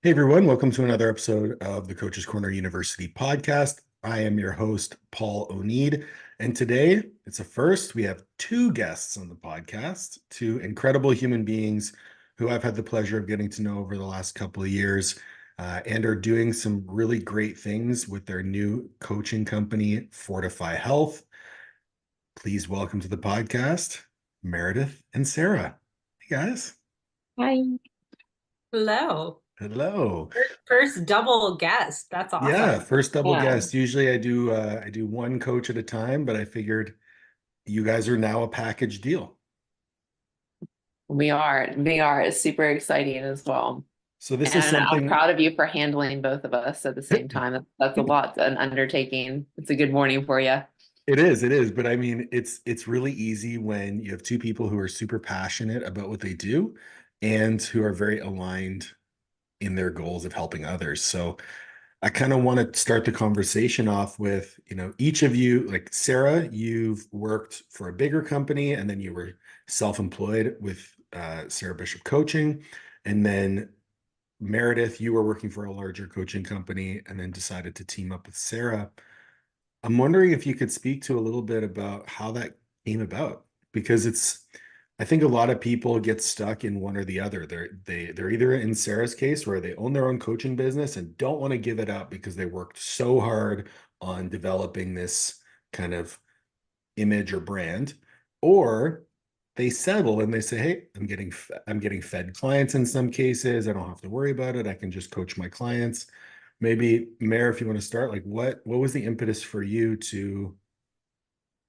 Hey everyone, welcome to another episode of the Coach's Corner University podcast. I am your host, Paul O'Need, and today it's a first. We have two guests on the podcast, two incredible human beings who I've had the pleasure of getting to know over the last couple of years and are doing some really great things with their new coaching company, Fortify Health. Please welcome to the podcast, Meredith and Sarah. Hey guys. Hi. Hello. Hello. First double guest. That's Yeah, awesome. first double Yeah, guest. Usually I do one coach at a time, but I figured you guys are now a package deal. we are. We are. It's super exciting as well. So this is And I'm something proud of you for handling both of us at the same time. That's a lot, an undertaking. It's a good morning for you. it is, but I mean it's really easy when you have two people who are super passionate about what they do and who are very aligned in their goals of helping others. So I kind of want to start the conversation off with, each of you, like Sarah, you've worked for a bigger company and then you were self-employed with Sarah Bishop Coaching. And then Meredith, you were working for a larger coaching company and then decided to team up with Sarah. I'm wondering if you could speak to a little bit about how that came about, because I think a lot of people get stuck in one or the other. They're either in Sarah's case where they own their own coaching business and don't want to give it up because they worked so hard on developing this kind of image or brand, or they settle and they say, "Hey, I'm getting fed clients in some cases. I don't have to worry about it. I can just coach my clients." Maybe, Mayor, if you want to start, like what was the impetus for you to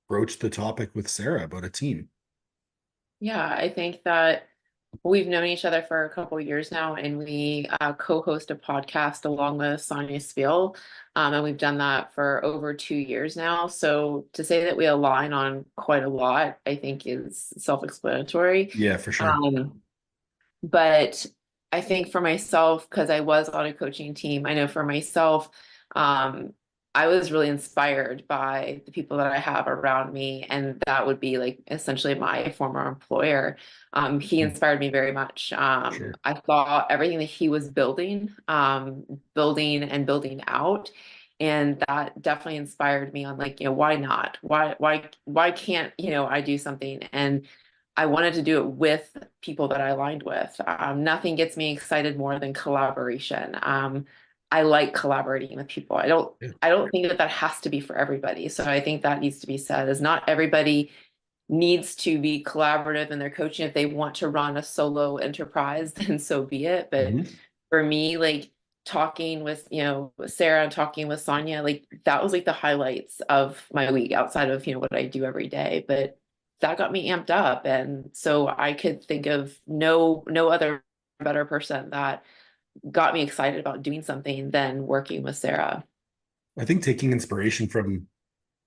broach the topic with Sarah about a team? Yeah, I think that we've known each other for a couple of years now, and we co-host a podcast along with Sonia Spiel, and we've done that for over 2 years now. So to say that we align on quite a lot, I think is self-explanatory. Yeah, for sure. But I think for myself, because I was on a coaching team, I know for myself, I was really inspired by the people that I have around me, and that would be like essentially my former employer. He Mhm. inspired me very much. Sure. I saw everything that he was building and building out. And that definitely inspired me on like, why not? Why can't, I do something? And I wanted to do it with people that I aligned with. Nothing gets me excited more than collaboration. I like collaborating with people. Yeah. I don't think that that has to be for everybody. So I think that needs to be said is not everybody needs to be collaborative in their coaching. If they want to run a solo enterprise, then so be it. But Mhm. for me, like talking with, with Sarah and talking with Sonia, like that was like the highlights of my week outside of, what I do every day. But that got me amped up. And so I could think of no other better person that got me excited about doing something than working with Sarah. I think taking inspiration from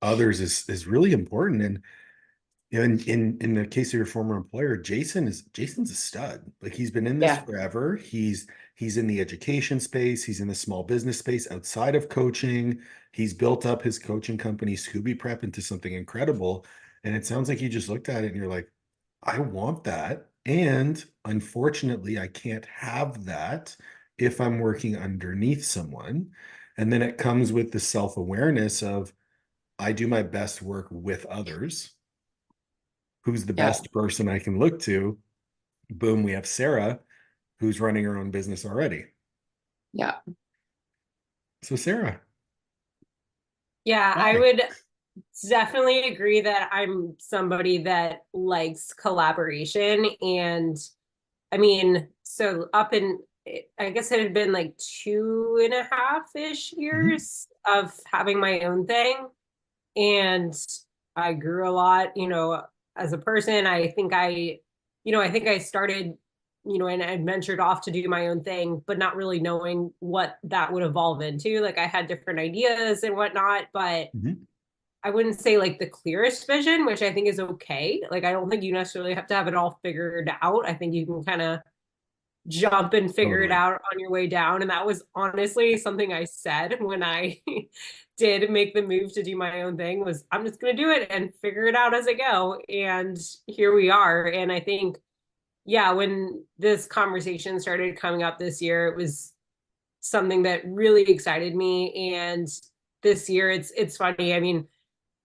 others is really important. And in the case of your former employer, Jason's a stud. Like he's been in this Yeah. forever. He's in the education space, he's in the small business space outside of coaching. He's built up his coaching company, Scooby Prep, into something incredible. And it sounds like you just looked at it and you're like, I want that. And unfortunately, I can't have that if I'm working underneath someone. And then it comes with the self-awareness of I do my best work with others. Who's the Yeah. best person I can look to? Boom, we have Sarah, who's running her own business already. Yeah. So, Sarah, Yeah, I why? would definitely agree that I'm somebody that likes collaboration. And I mean, so up in, I guess it had been like 2.5-ish Mhm. years of having my own thing. And I grew a lot, as a person. I think I started, and I ventured off to do my own thing, but not really knowing what that would evolve into. Like I had different ideas and whatnot, but Mhm. I wouldn't say like the clearest vision, which I think is okay. Like I don't think you necessarily have to have it all figured out. I think you can kind of jump and figure it Totally. out on your way down. And that was honestly something I said when I did make the move to do my own thing was I'm just going to do it and figure it out as I go. And here we are. And I think, yeah, when this conversation started coming up this year, it was something that really excited me. And this year it's funny. I mean,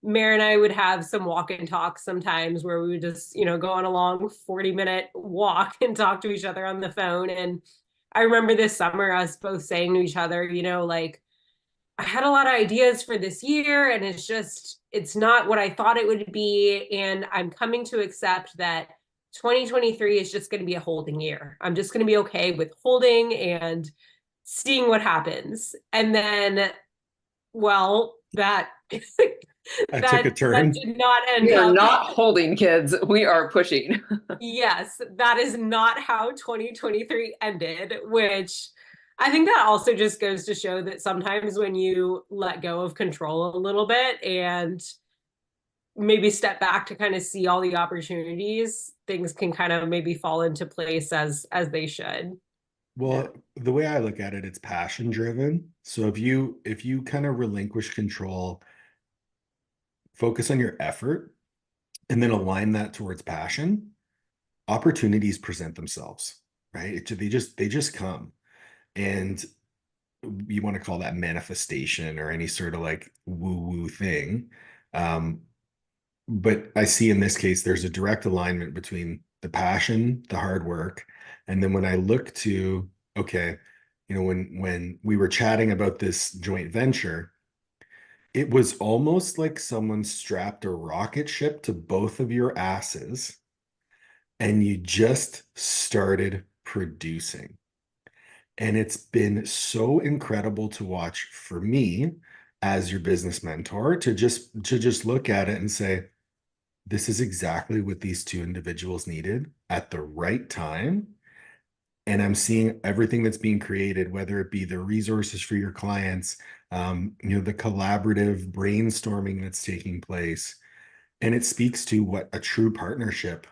Mare and I would have some walk and talk sometimes where we would just, go on a long 40-minute walk and talk to each other on the phone. And I remember this summer us both saying to each other, like, I had a lot of ideas for this year and it's not what I thought it would be. And I'm coming to accept that 2023 is just going to be a holding year. I'm just going to be okay with holding and seeing what happens. And then, well, that I took a that turn. did not end We are up. not holding, kids. We are pushing. Yes, that is not how 2023 ended, which I think that also just goes to show that sometimes when you let go of control a little bit and maybe step back to kind of see all the opportunities, things can kind of maybe fall into place as they should. Well, the way I look at it, it's passion driven. So if you kind of relinquish control, focus on your effort, and then align that towards passion, opportunities present themselves, right? They just come. And you want to call that manifestation or any sort of like woo-woo thing. Um, but I see in this case, there's a direct alignment between the passion, the hard work, and then when I look to, okay, when we were chatting about this joint venture, it was almost like someone strapped a rocket ship to both of your asses and you just started producing. And it's been so incredible to watch for me as your business mentor to just look at it and say, this is exactly what these two individuals needed at the right time. And I'm seeing everything that's being created, whether it be the resources for your clients, the collaborative brainstorming that's taking place. And it speaks to what a true partnership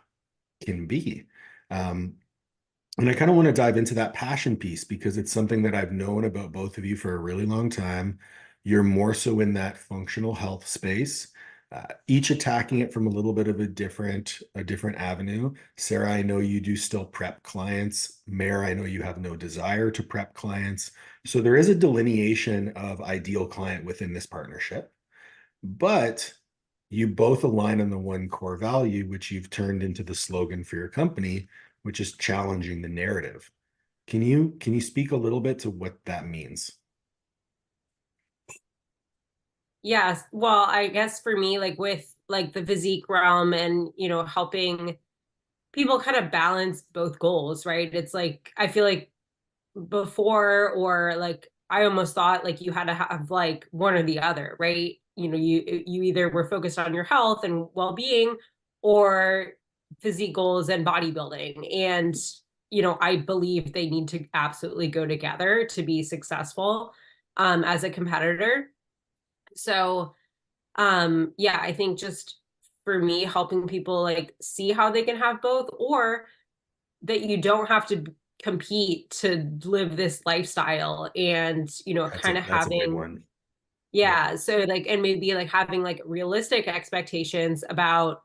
can be. Um, and I kind of want to dive into that passion piece because it's something that I've known about both of you for a really long time. You're more so in that functional health space, each attacking it from a little bit of a different avenue. Sarah, I know you do still prep clients. Mare, I know you have no desire to prep clients. So there is a delineation of ideal client within this partnership, but you both align on the one core value, which you've turned into the slogan for your company, which is challenging the narrative. Can you speak a little bit to what that means? Yes. Well, I guess for me, like with like the physique realm and, helping people kind of balance both goals, right? It's like, I feel like before, or like, I almost thought like you had to have like one or the other, right? You either were focused on your health and well-being or physique goals and bodybuilding. And, I believe they need to absolutely go together to be successful as a competitor. So yeah, I think just for me helping people like see how they can have both, or that you don't have to compete to live this lifestyle, and That's a kind of that's a big having, one. Yeah, yeah, so like, and maybe like having like realistic expectations about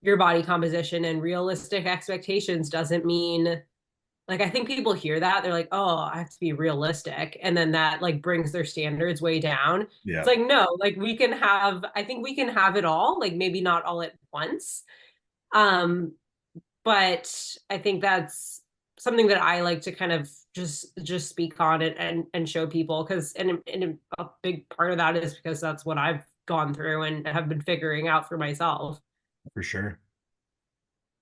your body composition. And realistic expectations doesn't mean, like, I think people hear that, they're like, oh, I have to be realistic. And then that like brings their standards way down. It's yeah, like, no, like I think we can have it all, like maybe not all at once. Um, but I think that's something that I like to kind of just speak on it and show people, because and a big part of that is because that's what I've gone through and have been figuring out for myself. for sure.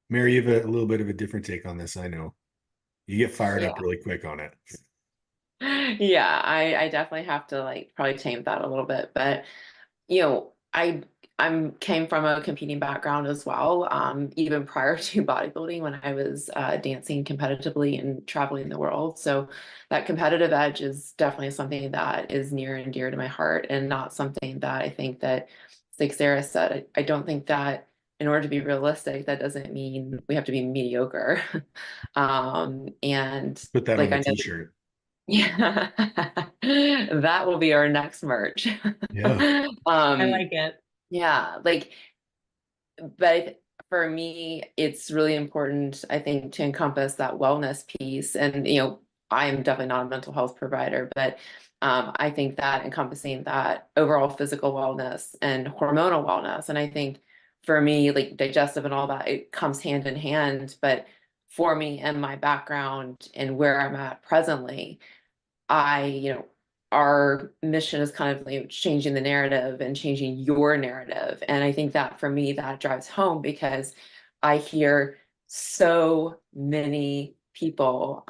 Mary, you have a little bit of a different take on this. I know you get fired Yeah. up really quick on it. Yeah, I definitely have to like probably tame that a little bit. But I'm came from a competing background as well. Even prior to bodybuilding, when I was dancing competitively and traveling the world. So that competitive edge is definitely something that is near and dear to my heart, and not something that I think that, like Sarah said, I don't think that in order to be realistic, that doesn't mean we have to be mediocre. And Put that like on a I know, t-shirt. yeah, that will be our next merch. Yeah, I Um, like it. yeah, like, but for me, it's really important, I think, to encompass that wellness piece. And, I am definitely not a mental health provider, but I think that encompassing that overall physical wellness and hormonal wellness. And I think for me, like digestive and all that, it comes hand in hand. But for me and my background and where I'm at presently, our mission is kind of changing the narrative and changing your narrative. And I think that for me, that drives home because I hear so many people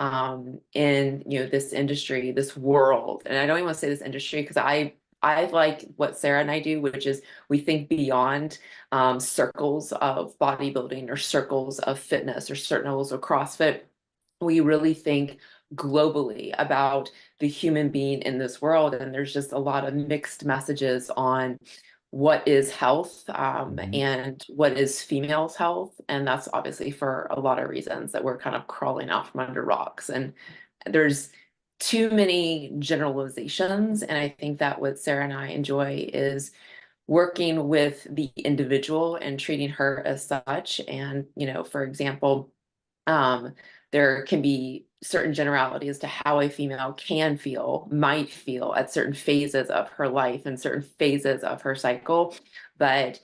in this industry, this world, and I don't even want to say this industry because I like what Sarah and I do, which is we think beyond circles of bodybuilding or circles of fitness or circles of CrossFit. We really think globally about the human being in this world, and there's just a lot of mixed messages on what is health and what is female's health, and that's obviously for a lot of reasons that we're kind of crawling out from under rocks, and there's too many generalizations. And I think that what Sarah and I enjoy is working with the individual and treating her as such. And for example, um, there can be certain generalities to how a female can feel, might feel at certain phases of her life and certain phases of her cycle. But,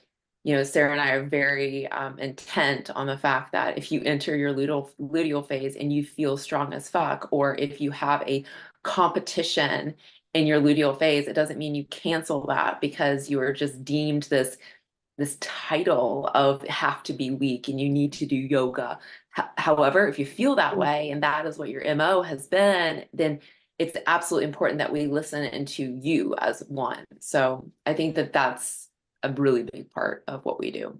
Sarah and I are very intent on the fact that if you enter your luteal phase and you feel strong as fuck, or if you have a competition in your luteal phase, it doesn't mean you cancel that because you are just deemed this title of have to be weak and you need to do yoga. However, if you feel that way and that is what your MO has been, then it's absolutely important that we listen into you as one. So I think that that's a really big part of what we do.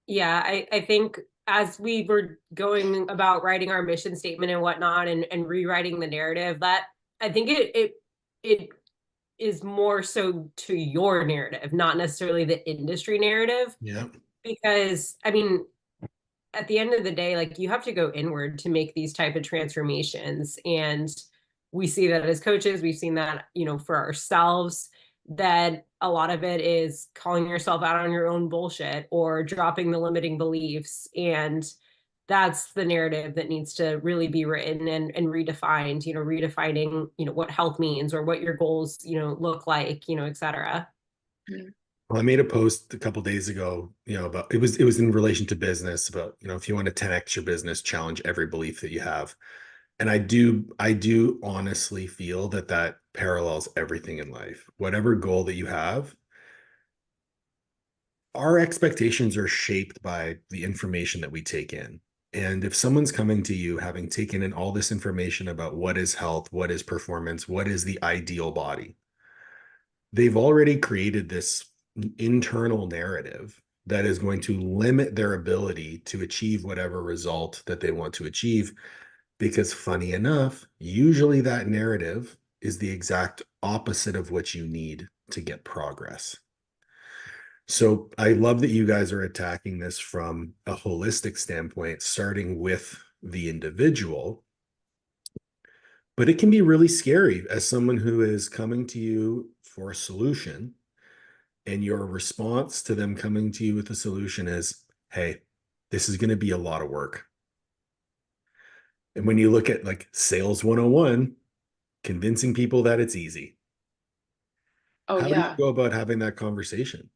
Yeah, I think as we were going about writing our mission statement and whatnot and rewriting the narrative, that I think it is more so to your narrative, not necessarily the industry narrative. Yeah. Because I mean, at the end of the day, like you have to go inward to make these type of transformations. And we see that as coaches, we've seen that, for ourselves, that a lot of it is calling yourself out on your own bullshit or dropping the limiting beliefs. And that's the narrative that needs to really be written and redefined, redefining, what health means or what your goals, look like, et cetera. Well, I made a post a couple days ago, about it was in relation to business about, if you want to 10x your business, challenge every belief that you have. And I do honestly feel that that parallels everything in life. Whatever goal that you have, our expectations are shaped by the information that we take in. And if someone's coming to you having taken in all this information about what is health, what is performance, what is the ideal body, they've already created this internal narrative that is going to limit their ability to achieve whatever result that they want to achieve. Because funny enough, usually that narrative is the exact opposite of what you need to get progress. So I love that you guys are attacking this from a holistic standpoint, starting with the individual. But it can be really scary as someone who is coming to you for a solution, and your response to them coming to you with a solution is, hey, this is going to be a lot of work. And when you look at like sales 101, convincing people that it's easy, Oh how do you yeah. go about having that conversation?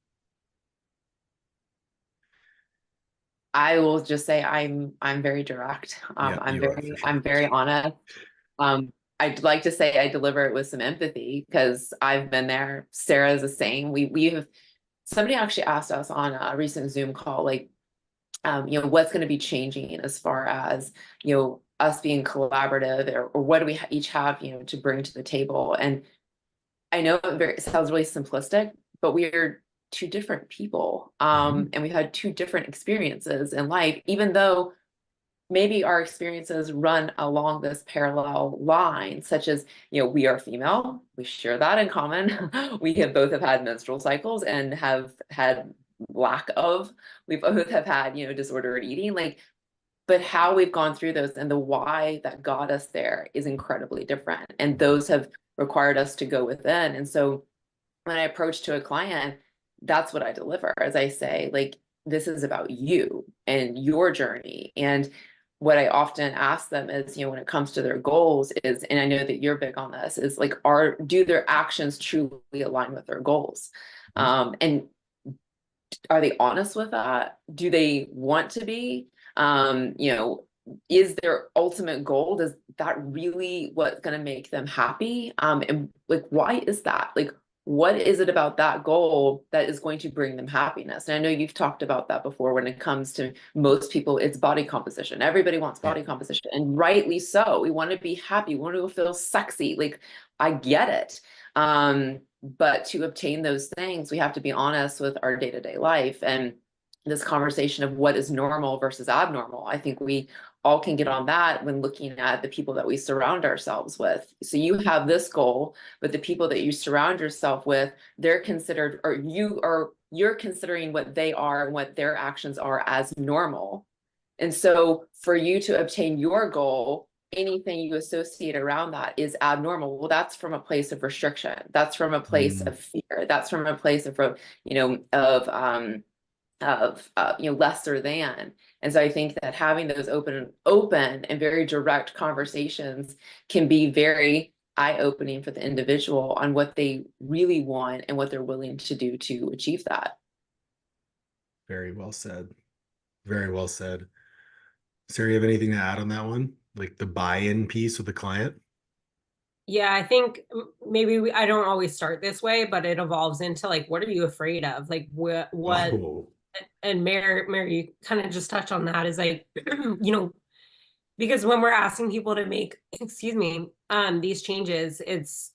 I will just say I'm very direct. Yeah, you are for sure. I'm very honest. I'd like to say I deliver it with some empathy because I've been there. Sarah's the same. We have somebody actually asked us on a recent Zoom call, like, what's going to be changing as far as, us being collaborative, or what do we each have, to bring to the table. And I know it sounds really simplistic, but we are two different people. And we've had two different experiences in life, even though maybe our experiences run along this parallel line, such as, we are female, we share that in common. We have both have had menstrual cycles and have had lack of, we both have had, disordered eating, like, but how we've gone through those and the why that got us there is incredibly different. And those have required us to go within. And so when I approach to a client, that's what I deliver. As I say, like, this is about you and your journey. And what I often ask them is, when it comes to their goals is, and I know that you're big on this, is like, do their actions truly align with their goals? And are they honest with that? Do they want to be? Is their ultimate goal, is that really what's going to make them happy? And like, why is that? Like, what is it about that goal that is going to bring them happiness? And I know you've talked about that before. When it comes to most people, it's body composition. Everybody wants body composition, and rightly so. We want to be happy. We want to feel sexy. Like, I get it. But to obtain those things, we have to be honest with our day-to-day life, and this conversation of what is normal versus abnormal. I think we all can get on that when looking at the people that we surround ourselves with. So you have this goal, but the people that you surround yourself with, they're considered, or you're considering what they are and what their actions are as normal. And so for you to obtain your goal, anything you associate around that is abnormal. Well, that's from a place of restriction. That's from a place of fear. That's from a place of, lesser than. And so I think that having those open and very direct conversations can be very eye-opening for the individual on what they really want and what they're willing to do to achieve that. Very well said. Very well said. Sarah, you have anything to add on that one? Like the buy-in piece with the client? Yeah, I think maybe I don't always start this way, but it evolves into like, what are you afraid of? Like what, Oh. and Mary kind of just touched on that, is like, because when we're asking people to make, excuse me, these changes, it's,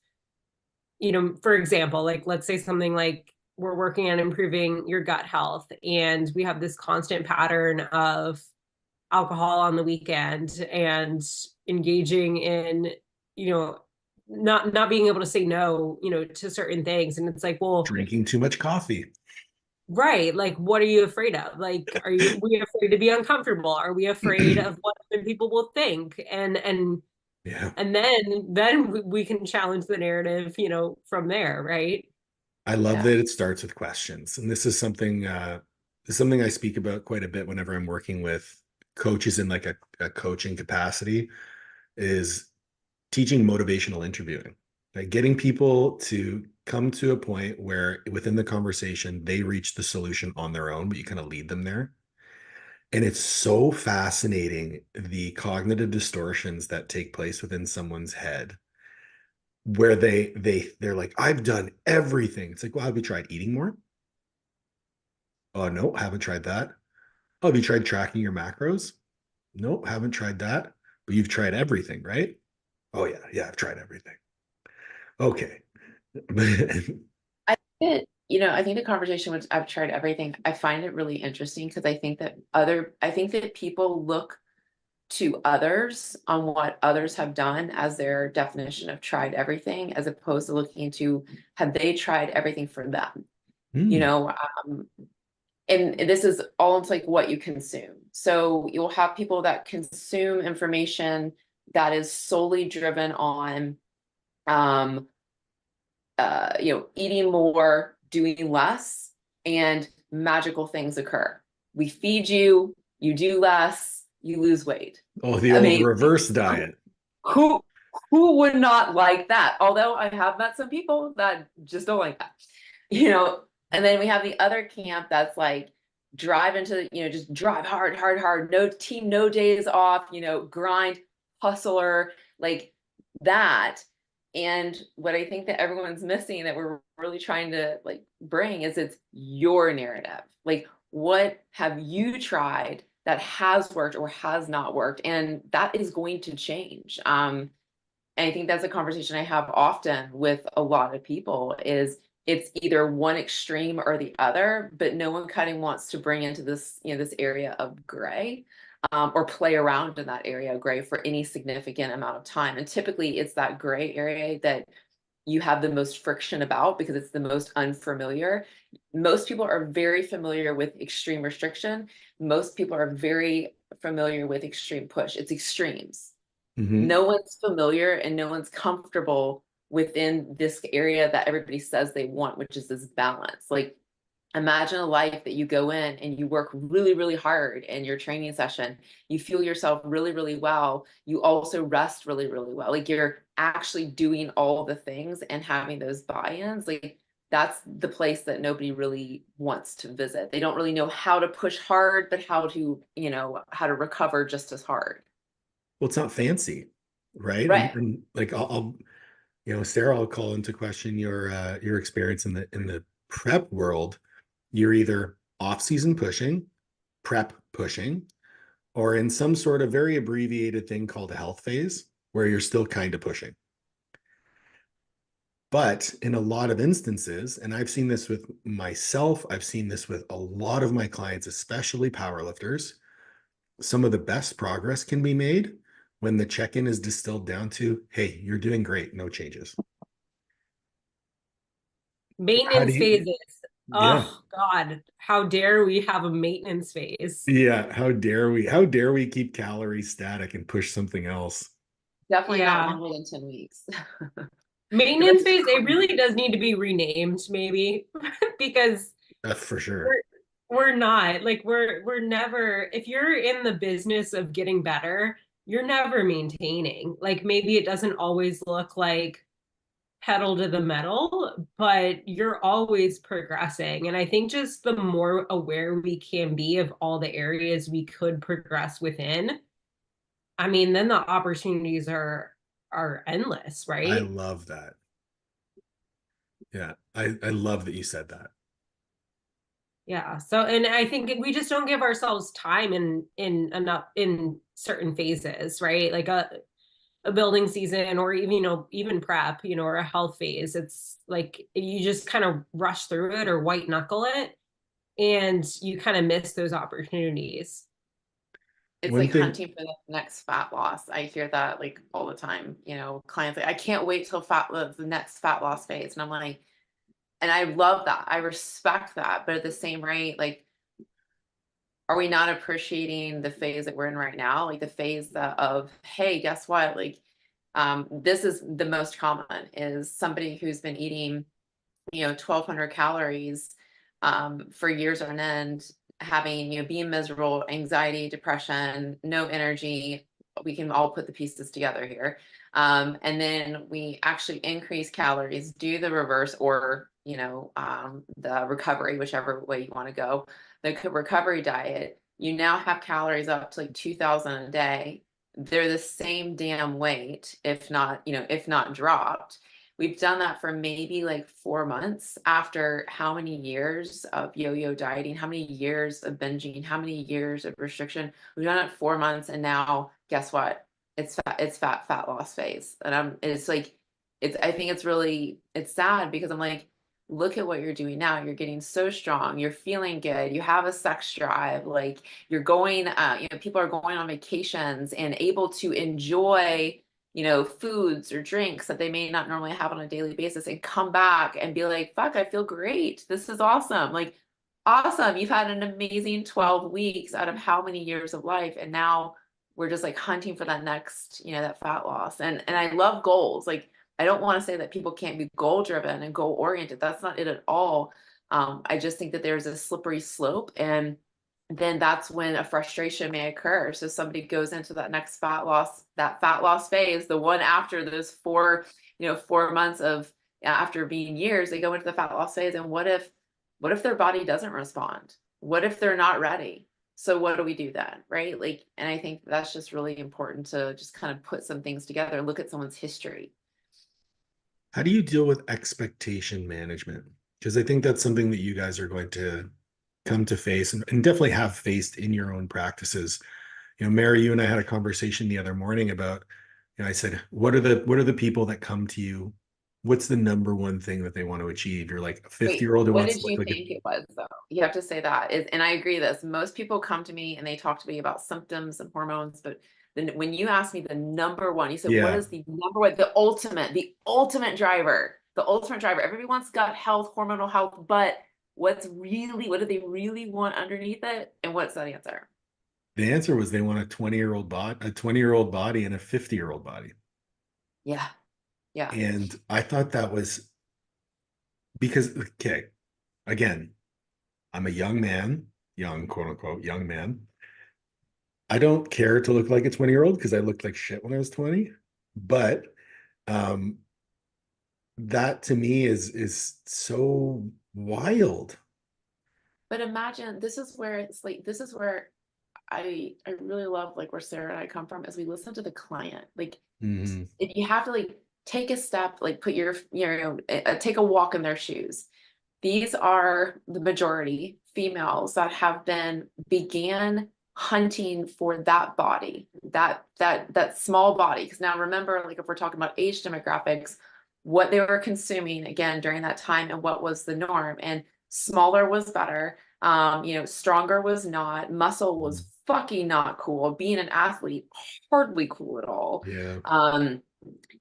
for example, like, let's say something like, we're working on improving your gut health, and we have this constant pattern of alcohol on the weekend and engaging in, not being able to say no, to certain things. And it's like, well, Drinking too much coffee. right. Like, what are you afraid of? Like, we afraid to be uncomfortable? Are we afraid of what other people will think? Yeah. And then we can challenge the narrative, from there, right? I love that it starts with questions. And this is something I speak about quite a bit whenever I'm working with coaches in like a coaching capacity, is teaching motivational interviewing. Like getting people to come to a point where within the conversation, they reach the solution on their own, but you kind of lead them there. And it's so fascinating, the cognitive distortions that take place within someone's head, where they're like, I've done everything. It's like, well, have you tried eating more? Oh, no, haven't tried that. Oh, have you tried tracking your macros? Nope, haven't tried that. But you've tried everything, right? Oh yeah, I've tried everything. Okay. I think the conversation with I've tried everything, I find it really interesting, because I think that people look to others on what others have done as their definition of tried everything, as opposed to looking into, have they tried everything for them? And this is all into like what you consume. So you'll have people that consume information that is solely driven on eating more, doing less, and magical things occur. We feed you, you do less, you lose weight. Oh, the old reverse diet. Who would not like that? Although I have met some people that just don't like that, and then we have the other camp that's like, drive into, just drive hard, no team, no days off, grind, hustler, like that. And what I think that everyone's missing, that we're really trying to like bring, is it's your narrative. Like, what have you tried that has worked or has not worked? And that is going to change. And I think that's a conversation I have often with a lot of people, is it's either one extreme or the other, but no one kind of wants to bring into this, this area of gray, or play around in that area of gray for any significant amount of time. And typically it's that gray area that you have the most friction about, because it's the most unfamiliar. Most people are very familiar with extreme restriction. Most people are very familiar with extreme push. It's extremes. No one's familiar and no one's comfortable within this area that everybody says they want, which is this balance. Like, Imagine a life that you go in and you work really, really hard in your training session. You feel yourself really, really well. You also rest really, really well. Like you're actually doing all the things and having those buy-ins. Like that's the place that nobody really wants to visit. They don't really know how to push hard, but how to, how to recover just as hard. Well, it's not fancy, right? Right. And like Sarah, I'll call into question your experience in the prep world. You're either off-season pushing, prep pushing, or in some sort of very abbreviated thing called a health phase, where you're still kind of pushing. But in a lot of instances, and I've seen this with myself, I've seen this with a lot of my clients, especially powerlifters, some of the best progress can be made when the check-in is distilled down to, hey, you're doing great, no changes. How do Maintenance you, phases. yeah, Oh God, how dare we have a maintenance phase? yeah, how dare we keep calories static and push something else? Definitely not Yeah. longer than 10 weeks. Maintenance phase, it really does need to be renamed, maybe, because For sure. we're we're not like we're never, if you're in the business of getting better, you're never maintaining. Like maybe it doesn't always look like pedal to the metal, but you're always progressing. And I think just the more aware we can be of all the areas we could progress within, I mean, then the opportunities are endless, I right? love that. Yeah, I love that you said that. Yeah. So, and I think we just don't give ourselves time in enough in certain phases, right? Like a building season, or even even prep, or a health phase. It's like you just kind of rush through it or white knuckle it, and you kind of miss those opportunities. It's One like thing, hunting for the next fat loss. I hear that like all the time. Clients like, I can't wait till the next fat loss phase. And I'm like, and I love that. I respect that. But at the same rate, like, are we not appreciating the phase that we're in right now? Like the phase of, hey, guess what? Like, this is the most common is somebody who's been eating 1,200 calories for years on end, having, being miserable, anxiety, depression, no energy. We can all put the pieces together here. And then we actually increase calories, do the reverse, or, the recovery, whichever way you want to go, the recovery diet. You now have calories up to like 2,000 a day. They're the same damn weight, if not dropped. We've done that for maybe like 4 months after how many years of yo-yo dieting, how many years of binging, how many years of restriction. We've done it 4 months, and now guess what? It's fat loss phase. And it's like, I think it's sad because I'm like, look at what you're doing now. You're getting so strong. You're feeling good. You have a sex drive. Like you're going, people are going on vacations and able to enjoy foods or drinks that they may not normally have on a daily basis and come back and be like, fuck, I feel great. This is awesome. Like, awesome. You've had an amazing 12 weeks out of how many years of life. And now we're just like hunting for that next, that fat loss. And I love goals. Like, I don't want to say that people can't be goal driven and goal oriented. That's not it at all. I just think that there's a slippery slope, and then that's when a frustration may occur. So somebody goes into that fat loss phase, the one after those 4 months of after being years, they go into the fat loss phase. And what if their body doesn't respond? What if they're not ready? So what do we do then? Right. Like, and I think that's just really important to just kind of put some things together, look at someone's history. how do you deal with expectation management? Because I think that's something that you guys are going to come to face and definitely have faced in your own practices. Mary, you and I had a conversation the other morning about, I said, what are the people that come to you? What's the number one thing that they want to achieve? You're like a 50 Wait, year old who what wants did to look you like a, think it was though? You have to say that. And I agree this. Most people come to me and they talk to me about symptoms and hormones, but then when you ask me the number one, you said, what yeah. is the number one, the ultimate driver, the ultimate driver? Everybody wants gut health, hormonal health, but what do they really want underneath it? And what's that answer? The answer was they want a 20-year-old body and a 50-year-old body. Yeah. Yeah. And I thought that was because, okay, again, I'm a young man, young, quote unquote, young man. I don't care to look like a 20-year-old because I looked like shit when I was 20. But um, that to me is so wild. But imagine this is where it's like this is where I really love like where Sarah and I come from as we listen to the client. Like Mhm. if you have to like take a step, like put your take a walk in their shoes. These are the majority females that have been began hunting for that body, that small body. Because now remember, like if we're talking about age demographics, what they were consuming again during that time and what was the norm. And smaller was better. Stronger was not, muscle was fucking not cool. Being an athlete, hardly cool at all. Yeah.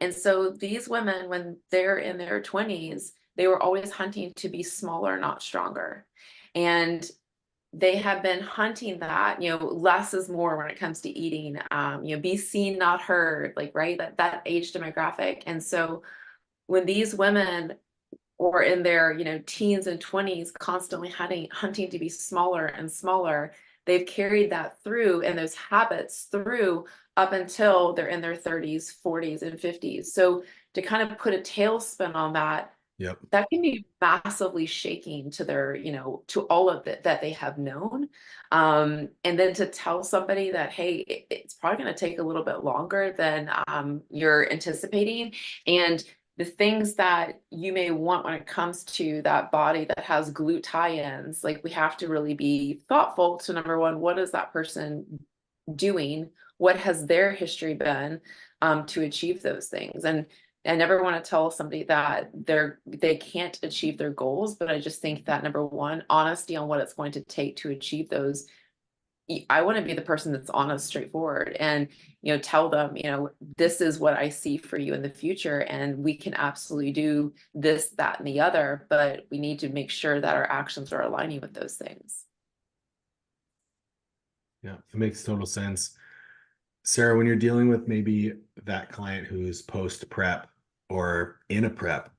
And so these women, when they're in their 20s, they were always hunting to be smaller, not stronger. And they have been hunting that, less is more when it comes to eating, be seen, not heard, like, right, that age demographic. And so when these women or in their teens and 20s constantly hunting to be smaller and smaller, they've carried that through and those habits through up until they're in their 30s, 40s, and 50s. So to kind of put a tailspin on that, Yep. that can be massively shaking to their, to all of it that they have known. And then to tell somebody that, hey, it's probably going to take a little bit longer than you're anticipating. And the things that you may want when it comes to that body that has glute tie-ins, like we have to really be thoughtful to number one, what is that person doing? What has their history been to achieve those things? And I never want to tell somebody that they can't achieve their goals, but I just think that number one, honesty on what it's going to take to achieve those. I want to be the person that's honest, straightforward, and tell them, this is what I see for you in the future, and we can absolutely do this, that, and the other, but we need to make sure that our actions are aligning with those things. Yeah, it makes total sense. Sarah, when you're dealing with maybe that client who's post prep or in a prep,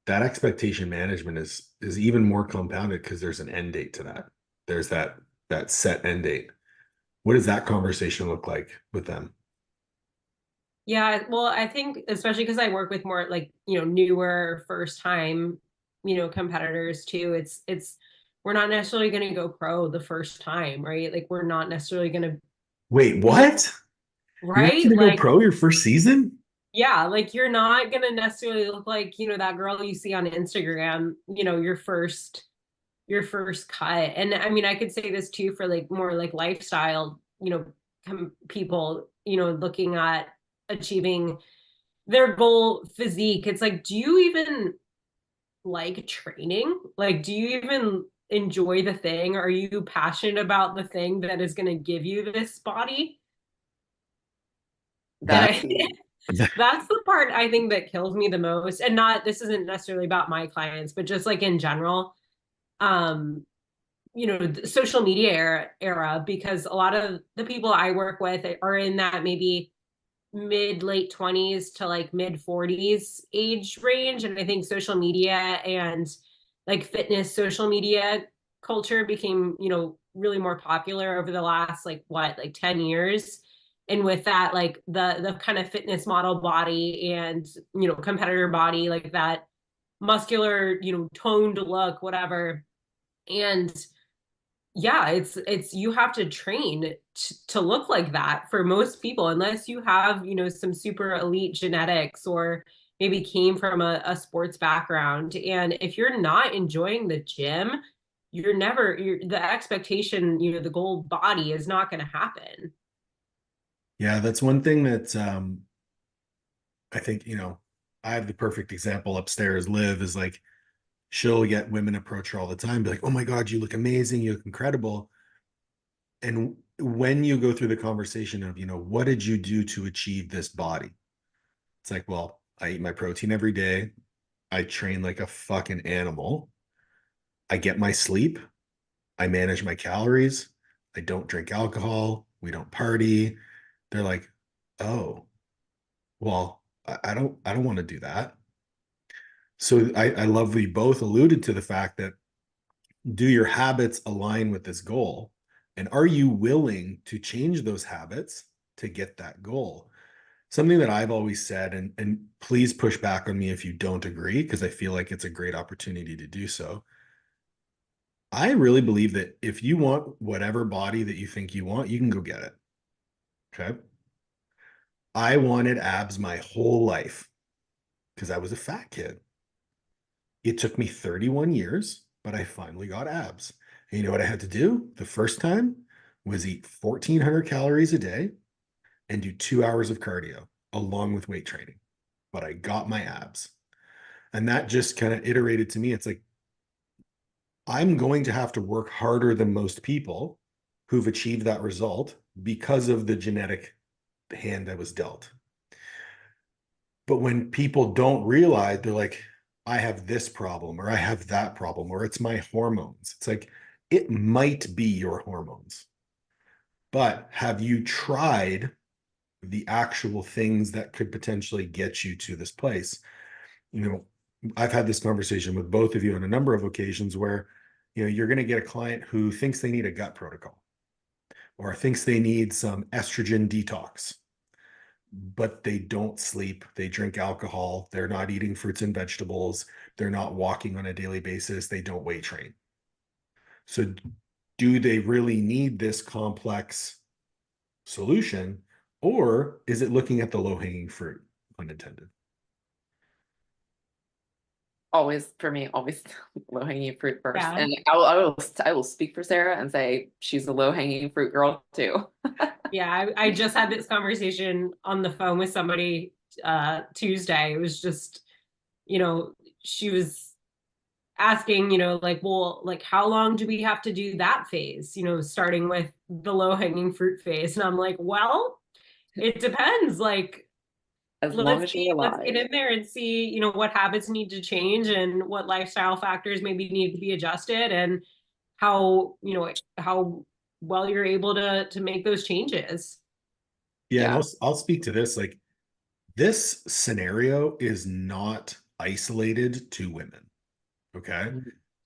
that expectation management is even more compounded because there's an end date to that. There's that set end date. What does that conversation look like with them? Yeah, well, I think especially because I work with more like, newer first time, competitors too. It's we're not necessarily going to go pro the first time, right? Like we're not necessarily going to Wait, be what? You're not right. going to go Like, pro your first season? yeah, like you're not going to necessarily look like, that girl you see on Instagram, your first cut. And I mean, I could say this too for like more like lifestyle, people, looking at achieving their goal physique. It's like, do you even like training? Like, do you even enjoy the thing? Are you passionate about the thing that is going to give you this body? And That, I that's the part I think that kills me the most. And not, this isn't necessarily about my clients, but just like in general, um, the social media era, because a lot of the people I work with are in that maybe mid late 20s to like mid 40s age range. And I think social media and like fitness social media culture became, really more popular over the last like 10 years. And with that, like the kind of fitness model body and, competitor body, like that muscular, toned look, whatever. And yeah, it's you have to train to look like that for most people, unless you have, some super elite genetics or maybe came from a sports background. And if you're not enjoying the gym, the expectation, the goal body is not going to happen. yeah, that's one thing that I think, I have the perfect example upstairs. Liv is like, she'll get women approach her all the time, be like, oh my God, you look amazing, you look incredible. And when you go through the conversation of, what did you do to achieve this body? It's like, well, I eat my protein every day. I train like a fucking animal. I get my sleep. I manage my calories. I don't drink alcohol. We don't party. They're like, oh, well, I don't want to do that. So I love we both alluded to the fact that do your habits align with this goal? And are you willing to change those habits to get that goal? Something that I've always said, and please push back on me if you don't agree, because I feel like it's a great opportunity to do so. I really believe that if you want whatever body that you think you want, you can go get it. Okay. I wanted abs my whole life because I was a fat kid. It took me 31 years, but I finally got abs. And you know what I had to do? The first time was eat 1,400 calories a day and do 2 hours of cardio along with weight training. But I got my abs. And that just kind of iterated to me. It's like, I'm going to have to work harder than most people who've achieved that result because of the genetic hand I was dealt. But when people don't realize, they're like, I have this problem, or I have that problem, or it's my hormones. It's like, it might be your hormones, but have you tried the actual things that could potentially get you to this place? You know, I've had this conversation with both of you on a number of occasions where, you know, you're going to get a client who thinks they need a gut protocol or thinks they need some estrogen detox, but they don't sleep, they drink alcohol, they're not eating fruits and vegetables, they're not walking on a daily basis, they don't weight train. So do they really need this complex solution, or is it looking at the low-hanging fruit, unintended? Always for me, always low hanging fruit first. Yeah. And I will speak for Sarah and say she's a low hanging fruit girl too. Yeah, I just had this conversation on the phone with somebody Tuesday. It was just, she was asking, like, well, like, how long do we have to do that phase? Starting with the low hanging fruit phase. And I'm like, well, it depends. Like, As long as you're let's get alive. in there and see, what habits need to change and what lifestyle factors maybe need to be adjusted, and how well you're able to make those changes. Yeah, and Yeah. I'll speak to this. Like, this scenario is not isolated to women. Okay.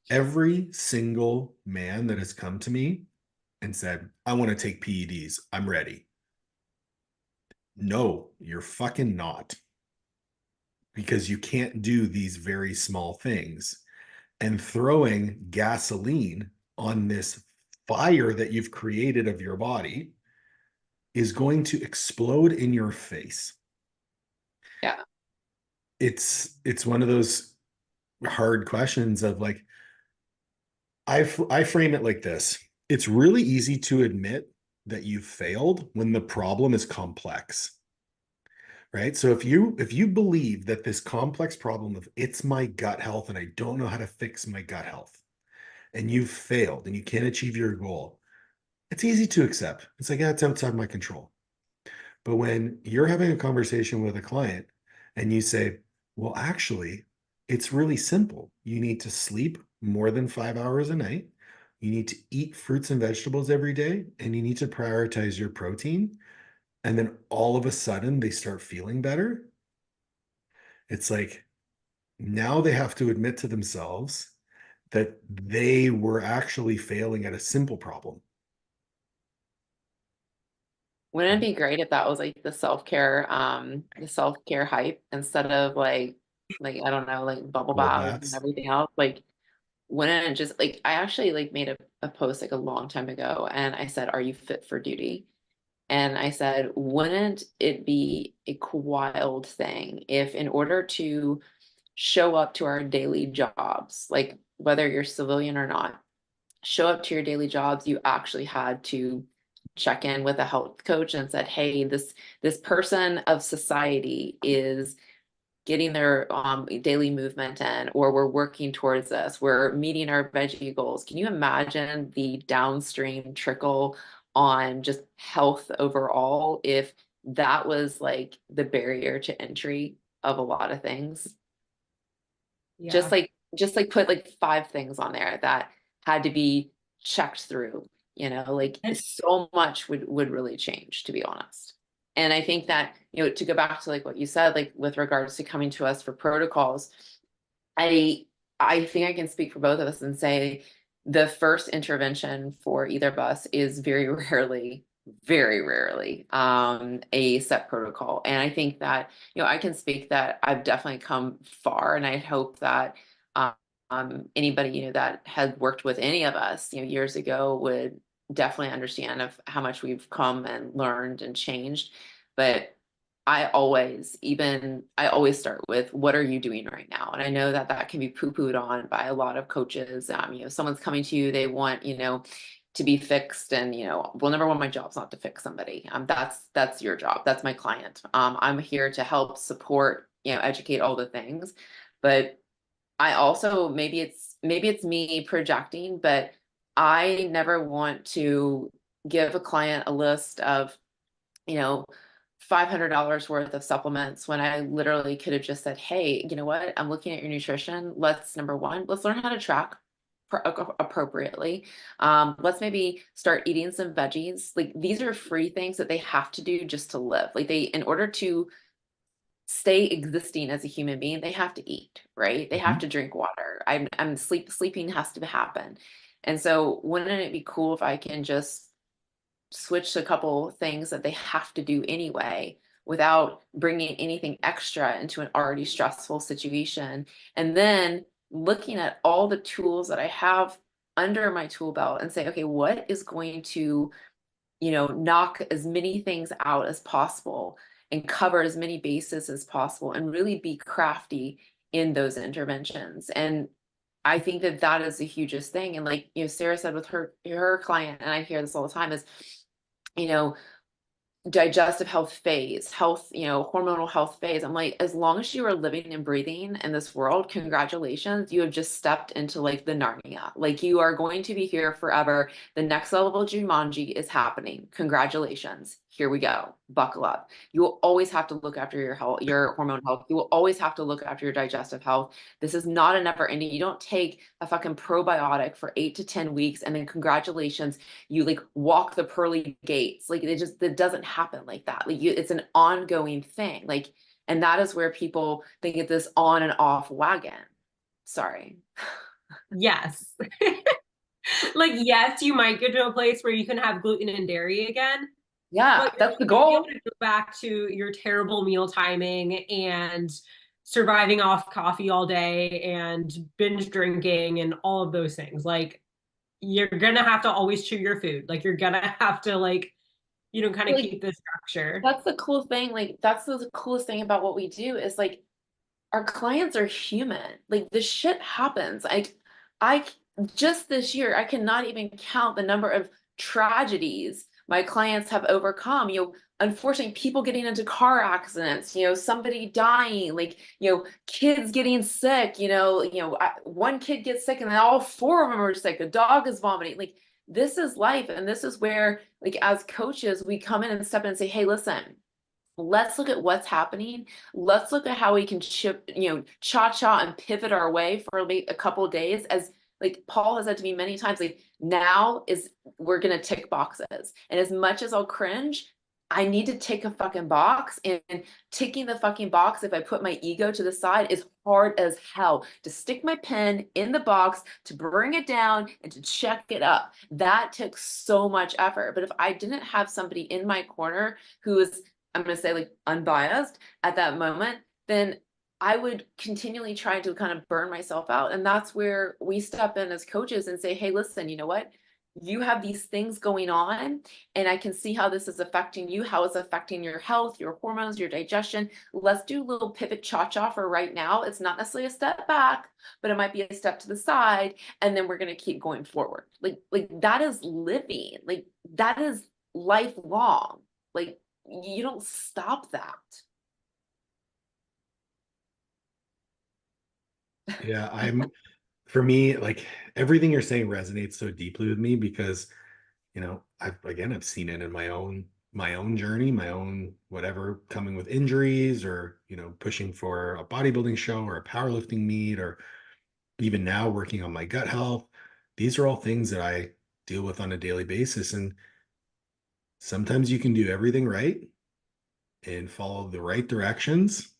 Every single man that has come to me and said, I want to take PEDs, I'm ready. No, you're fucking not. Because you can't do these very small things. And throwing gasoline on this fire that you've created of your body is going to explode in your face. Yeah. It's one of those hard questions of like, I frame it like this. It's really easy to admit that you've failed when the problem is complex. Right? So if you believe that this complex problem of it's my gut health and I don't know how to fix my gut health, and you've failed and you can't achieve your goal, it's easy to accept. It's like, that's outside my control. But when you're having a conversation with a client and you say, well, actually, it's really simple. You need to sleep more than 5 hours a night. You need to eat fruits and vegetables every day, and you need to prioritize your protein. And then all of a sudden they start feeling better. It's like, now they have to admit to themselves that they were actually failing at a simple problem. Wouldn't it be great if that was like the self-care hype instead of like I don't know, like bubble Cold baths and baths. everything else? Like, wouldn't it just like I actually like made a post like a long time ago and I said, are you fit for duty? And I said, wouldn't it be a wild thing if in order to show up to our daily jobs, like whether you're civilian or not, show up to your daily jobs, you actually had to check in with a health coach and said, hey, this person of society is getting their daily movement in, or we're working towards this, we're meeting our veggie goals. Can you imagine the downstream trickle on just health overall if that was like the barrier to entry of a lot of things? Yeah. Just like put like 5 things on there that had to be checked through, like so much would really change, to be honest. And I think that, to go back to like what you said, like with regards to coming to us for protocols, I I think I can speak for both of us and say the first intervention for either of us is very rarely, a set protocol. And I think that, I can speak that I've definitely come far, and I hope that, anybody, that had worked with any of us, years ago would definitely understand of how much we've come and learned and changed. But I always start with, what are you doing right now? And I know that that can be poo-pooed on by a lot of coaches. Someone's coming to you, they want, to be fixed, and, well, number one, my job's not to fix somebody. That's your job. That's my client. I'm here to help support, educate, all the things. But I also, maybe it's me projecting, but I never want to give a client a list of, you know, $500 worth of supplements when I literally could have just said, hey, you know what? I'm looking at your nutrition. Number one, let's learn how to track appropriately. Let's maybe start eating some veggies. Like, these are free things that they have to do just to live. Like, in order to stay existing as a human being, they have to eat, right? They have Mhm. to drink water. Sleeping has to happen. And so wouldn't it be cool if I can just switch to a couple things that they have to do anyway without bringing anything extra into an already stressful situation, and then looking at all the tools that I have under my tool belt and say, okay, what is going to, knock as many things out as possible and cover as many bases as possible, and really be crafty in those interventions. And I think that that is the hugest thing. And like, Sarah said with her client, and I hear this all the time, is, you know, digestive health phase, hormonal health phase. I'm like, as long as you are living and breathing in this world, congratulations, you have just stepped into like the Narnia. Like, you are going to be here forever. The next level of Jumanji is happening. Congratulations. Here we go. Buckle up. You will always have to look after your health, your hormone health. You will always have to look after your digestive health. This is not a never ending. You don't take a fucking probiotic for 8 to 10 weeks and then congratulations, you like walk the pearly gates. Like, it doesn't happen like that. Like, it's an ongoing thing. Like, and that is where people think it's this on and off wagon. Sorry. Yes. Like, yes, you might get to a place where you can have gluten and dairy again, Yeah, but you're that's not the going to be able goal. to go back to your terrible meal timing and surviving off coffee all day and binge drinking and all of those things. Like, you're gonna have to always chew your food. Like, you're gonna have to, like, kind of Like, keep the structure. that's the cool thing. Like, that's the coolest thing about what we do is, like, our clients are human. Like, this shit happens. I just this year, I cannot even count the number of tragedies my clients have overcome. Unfortunately, people getting into car accidents, somebody dying, like, kids getting sick, one kid gets sick and then all four of them are sick. A dog is vomiting. Like, this is life. And this is where, like, as coaches, we come in and step in and say, hey, listen, let's look at what's happening. Let's look at how we can cha-cha and pivot our way for like a couple of days. As like Paul has said to me many times, like, now is we're gonna tick boxes. And as much as I'll cringe, I need to tick a fucking box. And ticking the fucking box, if I put my ego to the side, is hard as hell. To stick my pen in the box, to bring it down, and to check it up. That took so much effort. But if I didn't have somebody in my corner who is, I'm going to say, like, unbiased at that moment, then I would continually try to kind of burn myself out. And that's where we step in as coaches and say, hey, listen, you know what? You have these things going on, and I can see how this is affecting you, how it's affecting your health, your hormones, your digestion. Let's do a little pivot cha-cha for right now. It's not necessarily a step back, but it might be a step to the side. And then we're going to keep going forward. Like that is living. Like, that is lifelong. Like, you don't stop that. Yeah, for me, like, everything you're saying resonates so deeply with me because, I've seen it in my own journey, my own whatever, coming with injuries, or, pushing for a bodybuilding show or a powerlifting meet, or even now working on my gut health. These are all things that I deal with on a daily basis. And sometimes you can do everything right and follow the right directions,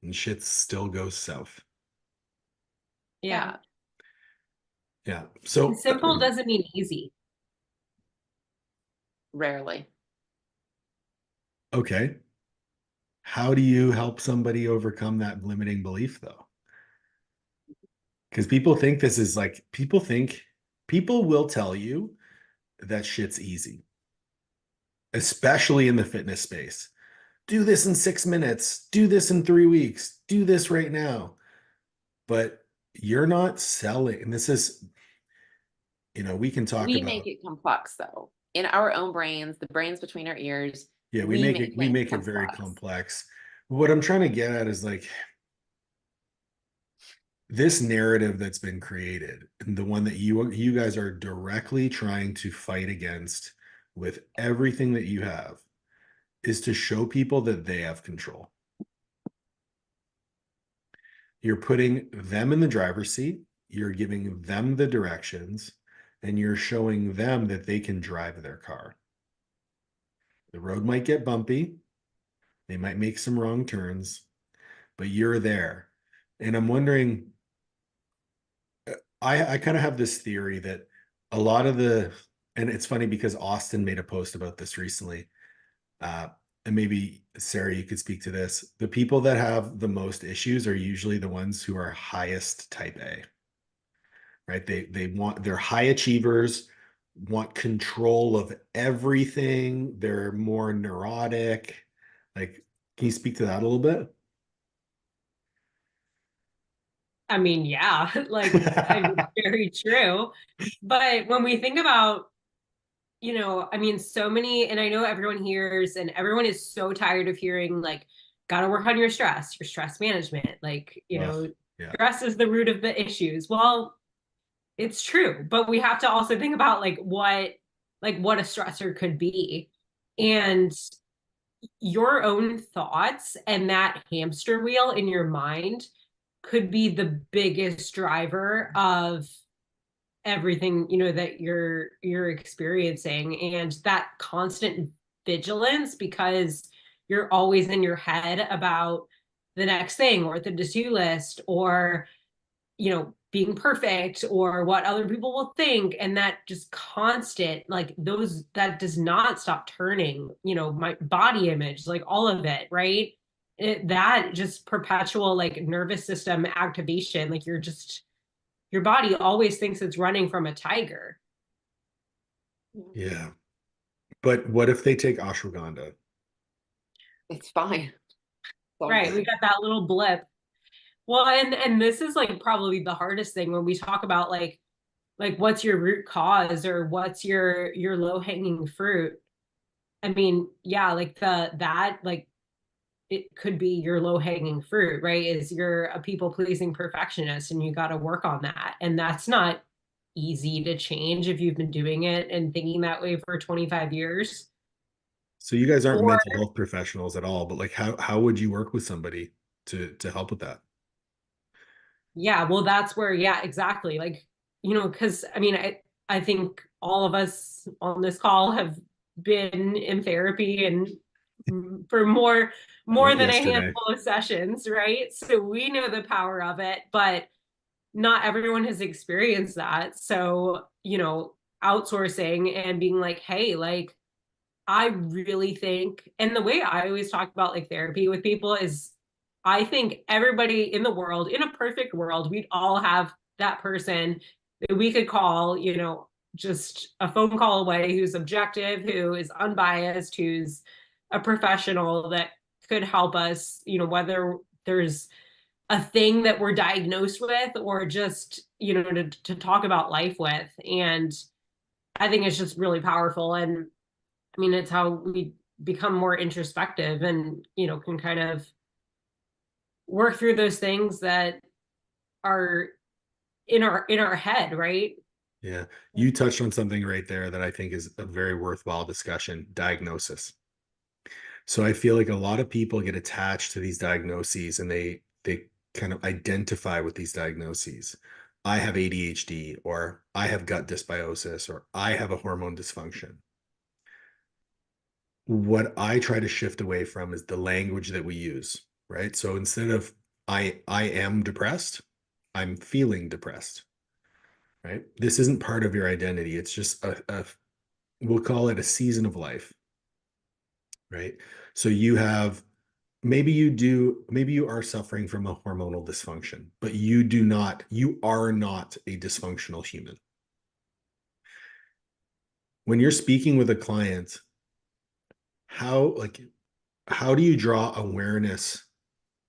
and shit still goes south. Yeah. Yeah. Yeah. And So, simple doesn't mean easy. Rarely. okay. How do you help somebody overcome that limiting belief though? Because people think this is like, people will tell you that shit's easy, especially in the fitness space. Do this in 6 minutes, do this in 3 weeks, do this right now. But you're not selling. And this is, we can talk We about, make it complex though. In our own brains, the brains between our ears, yeah, we we make make it, we things make it very complex. complex. What I'm trying to get at is like this narrative that's been created, and the one that you guys are directly trying to fight against with everything that you have, is to show people that they have control. You're putting them in the driver's seat, you're giving them the directions, and you're showing them that they can drive their car. The road might get bumpy, they might make some wrong turns, but you're there. And I'm wondering, I kind of have this theory that a lot of and it's funny because Austin made a post about this recently. Uh, and maybe Sarah, you could speak to this. The people that have the most issues are usually the ones who are highest type A, right? They're high achievers, want control of everything. They're more neurotic. Like, can you speak to that a little bit? I mean, yeah, like I mean, it's very true. But when we think about, I mean, so many, and I know everyone hears, and everyone is so tired of hearing, like, gotta work on your stress management. Like, Ugh, yeah. stress is the root of the issues. Well, it's true, but we have to also think about like what a stressor could be. And your own thoughts and that hamster wheel in your mind could be the biggest driver of everything that you're experiencing, and that constant vigilance, because you're always in your head about the next thing or the to-do list, or being perfect, or what other people will think, and that just constant, like, those, that does not stop turning, my body image, like all of it, right? That just perpetual, like, nervous system activation, like, your body always thinks it's running from a tiger. Yeah. But what if they take ashwagandha? It's fine. Right, we got that little blip. Well, and this is like probably the hardest thing when we talk about like what's your root cause, or what's your low hanging fruit. I mean, yeah, like that, like, it could be your low hanging fruit, right? Is you're a people pleasing perfectionist, and you got to work on that. And that's not easy to change if you've been doing it and thinking that way for 25 years. So you guys aren't Or, mental health professionals at all, but like how would you work with somebody to help with that? yeah, well, that's where, yeah, exactly. Like, because I mean, I think all of us on this call have been in therapy, and for I more went than a yesterday. handful of sessions, right? So we know the power of it, but not everyone has experienced that. So, outsourcing and being like, hey, like, I really think, and the way I always talk about like therapy with people is, I think everybody in the world, in a perfect world, we'd all have that person that we could call, just a phone call away, who's objective, who is unbiased, who's a professional that could help us, whether there's a thing that we're diagnosed with, or just, to talk about life with. And I think it's just really powerful. And I mean, it's how we become more introspective, and, can kind of work through those things that are in our head, right? Yeah. You touched on something right there that I think is a very worthwhile discussion, diagnosis. So I feel like a lot of people get attached to these diagnoses and they kind of identify with these diagnoses. I have ADHD, or I have gut dysbiosis, or I have a hormone dysfunction. What I try to shift away from is the language that we use, right? So instead of I am depressed, I'm feeling depressed. right? This isn't part of your identity. It's just we'll call it a season of life, right? So you have, maybe you are suffering from a hormonal dysfunction, but you are not a dysfunctional human. When you're speaking with a client, how like how do you draw awareness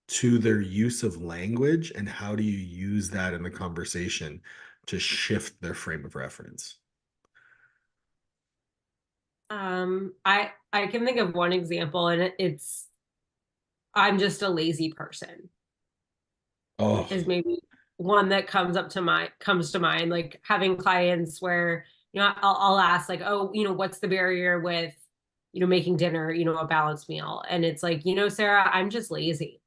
to their use of language, and how do you use that in the conversation to shift their frame of reference? I can think of one example, and it's I'm just a lazy person Oh, is maybe one that comes to mind. Like having clients where, I'll ask like, oh, what's the barrier with, making dinner, a balanced meal? And it's like, Sarah, I'm just lazy.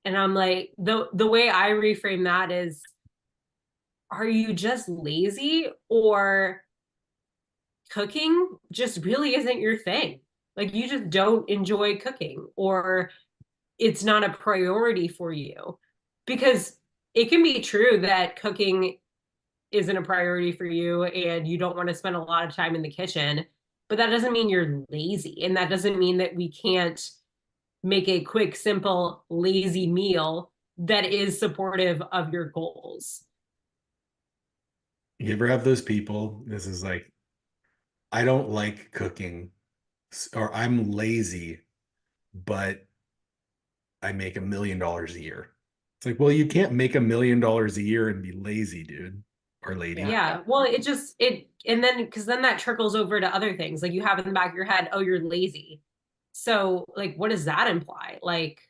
And I'm like, the way I reframe that is, are you just lazy, or cooking just really isn't your thing? Like you just don't enjoy cooking, or it's not a priority for you? Because it can be true that cooking isn't a priority for you and you don't want to spend a lot of time in the kitchen, but that doesn't mean you're lazy. And that doesn't mean that we can't make a quick, simple, lazy meal that is supportive of your goals. you ever have those people? This is like, I don't like cooking, or I'm lazy, but I make $1 million a year. It's like, well, you can't make $1 million a year and be lazy, dude or lady. Yeah. Yeah. Well, and then, because then that trickles over to other things. Like you have in the back of your head, oh, you're lazy. So, like, what does that imply? Like,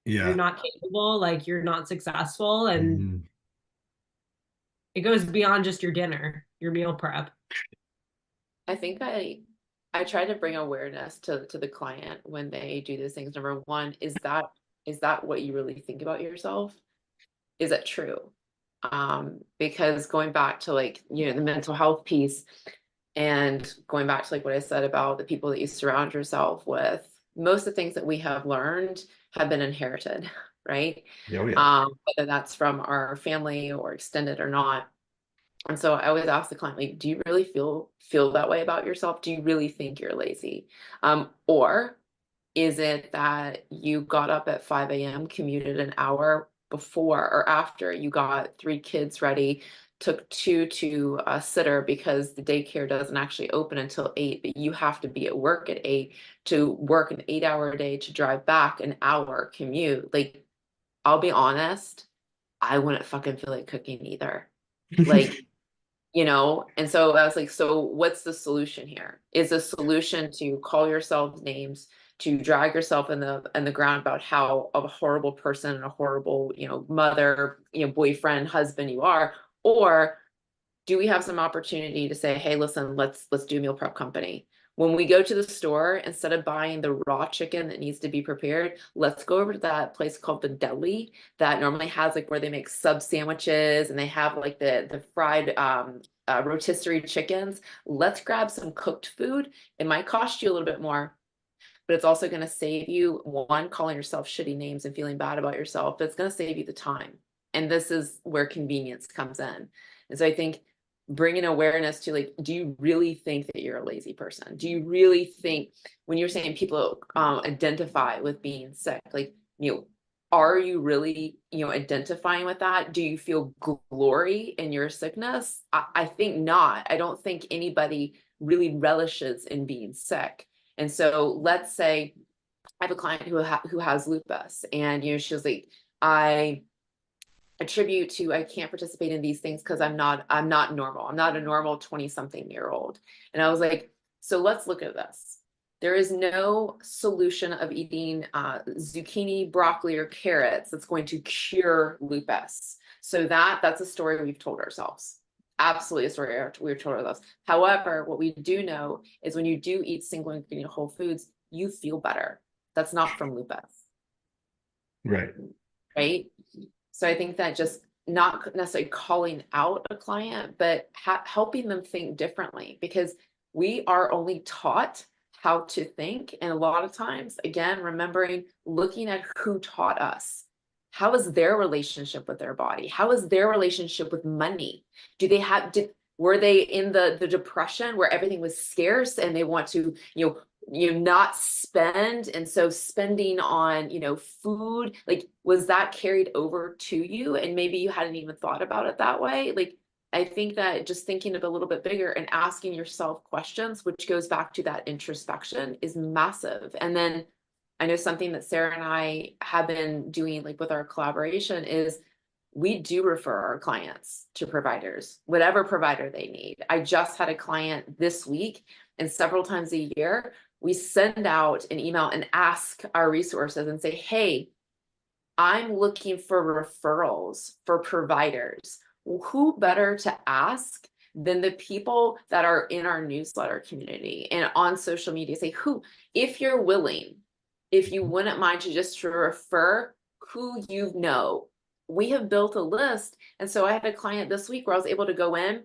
you're Yeah. not capable, like, you're not successful. And Mhm. it goes beyond just your dinner, your meal prep. I think I try to bring awareness to the client when they do these things. Number one, is that what you really think about yourself? Is that true? Because going back to like, the mental health piece, and going back to like what I said about the people that you surround yourself with, most of the things that we have learned have been inherited, right? Oh yeah. Whether that's from our family or extended or not. And so I always ask the client, like, do you really feel that way about yourself? Do you really think you're lazy? Or is it that you got up at 5 a.m., commuted an hour before or after, you got 3 kids ready, took 2 to a sitter because the daycare doesn't actually open until 8, but you have to be at work at 8 to work an 8-hour day to drive back an hour commute? Like, I'll be honest, I wouldn't fucking feel like cooking either. Like, and so I was like, so what's the solution here? Is the solution to call yourself names, to drag yourself in the ground about how of a horrible person and a horrible, mother, boyfriend, husband you are? Or do we have some opportunity to say, hey, listen, let's do a meal prep company? When we go to the store, instead of buying the raw chicken that needs to be prepared, let's go over to that place called the deli that normally has like where they make sub sandwiches, and they have like the fried rotisserie chickens. Let's grab some cooked food. It might cost you a little bit more, but it's also going to save you, one, calling yourself shitty names and feeling bad about yourself, but it's going to save you the time. And this is where convenience comes in. And so I think bringing awareness to, like, do you really think that you're a lazy person? Do you really think, when you're saying people identify with being sick, like, are you really, identifying with that? Do you feel glory in your sickness? I think not. I don't think anybody really relishes in being sick. And so let's say I have a client who has lupus, and she was like, I attribute to, I can't participate in these things because I'm not normal. I'm not a normal 20-something-year-old. And I was like, so let's look at this. There is no solution of eating zucchini, broccoli, or carrots that's going to cure lupus. So that's a story we've told ourselves. Absolutely a story we've told ourselves. However, what we do know is when you do eat single ingredient whole foods, you feel better. That's not from lupus, Right. right? So I think that just not necessarily calling out a client, but helping them think differently, because we are only taught how to think. And a lot of times, again, remembering, looking at who taught us. how is their relationship with their body? How is their relationship with money? Were they in the depression where everything was scarce and they want to, not spend, and so spending on, food, like, was that carried over to you and maybe you hadn't even thought about it that way? Like, I think that just thinking of a little bit bigger and asking yourself questions, which goes back to that introspection, is massive. And then I know something that Sarah and I have been doing, like with our collaboration, is we do refer our clients to providers, whatever provider they need. I just had a client this week, and several times a year, we send out an email and ask our resources and say, hey, I'm looking for referrals for providers. Who better to ask than the people that are in our newsletter community and on social media? Say, if you're willing, if you wouldn't mind to refer who you know. We have built a list. And so I had a client this week where I was able to go in,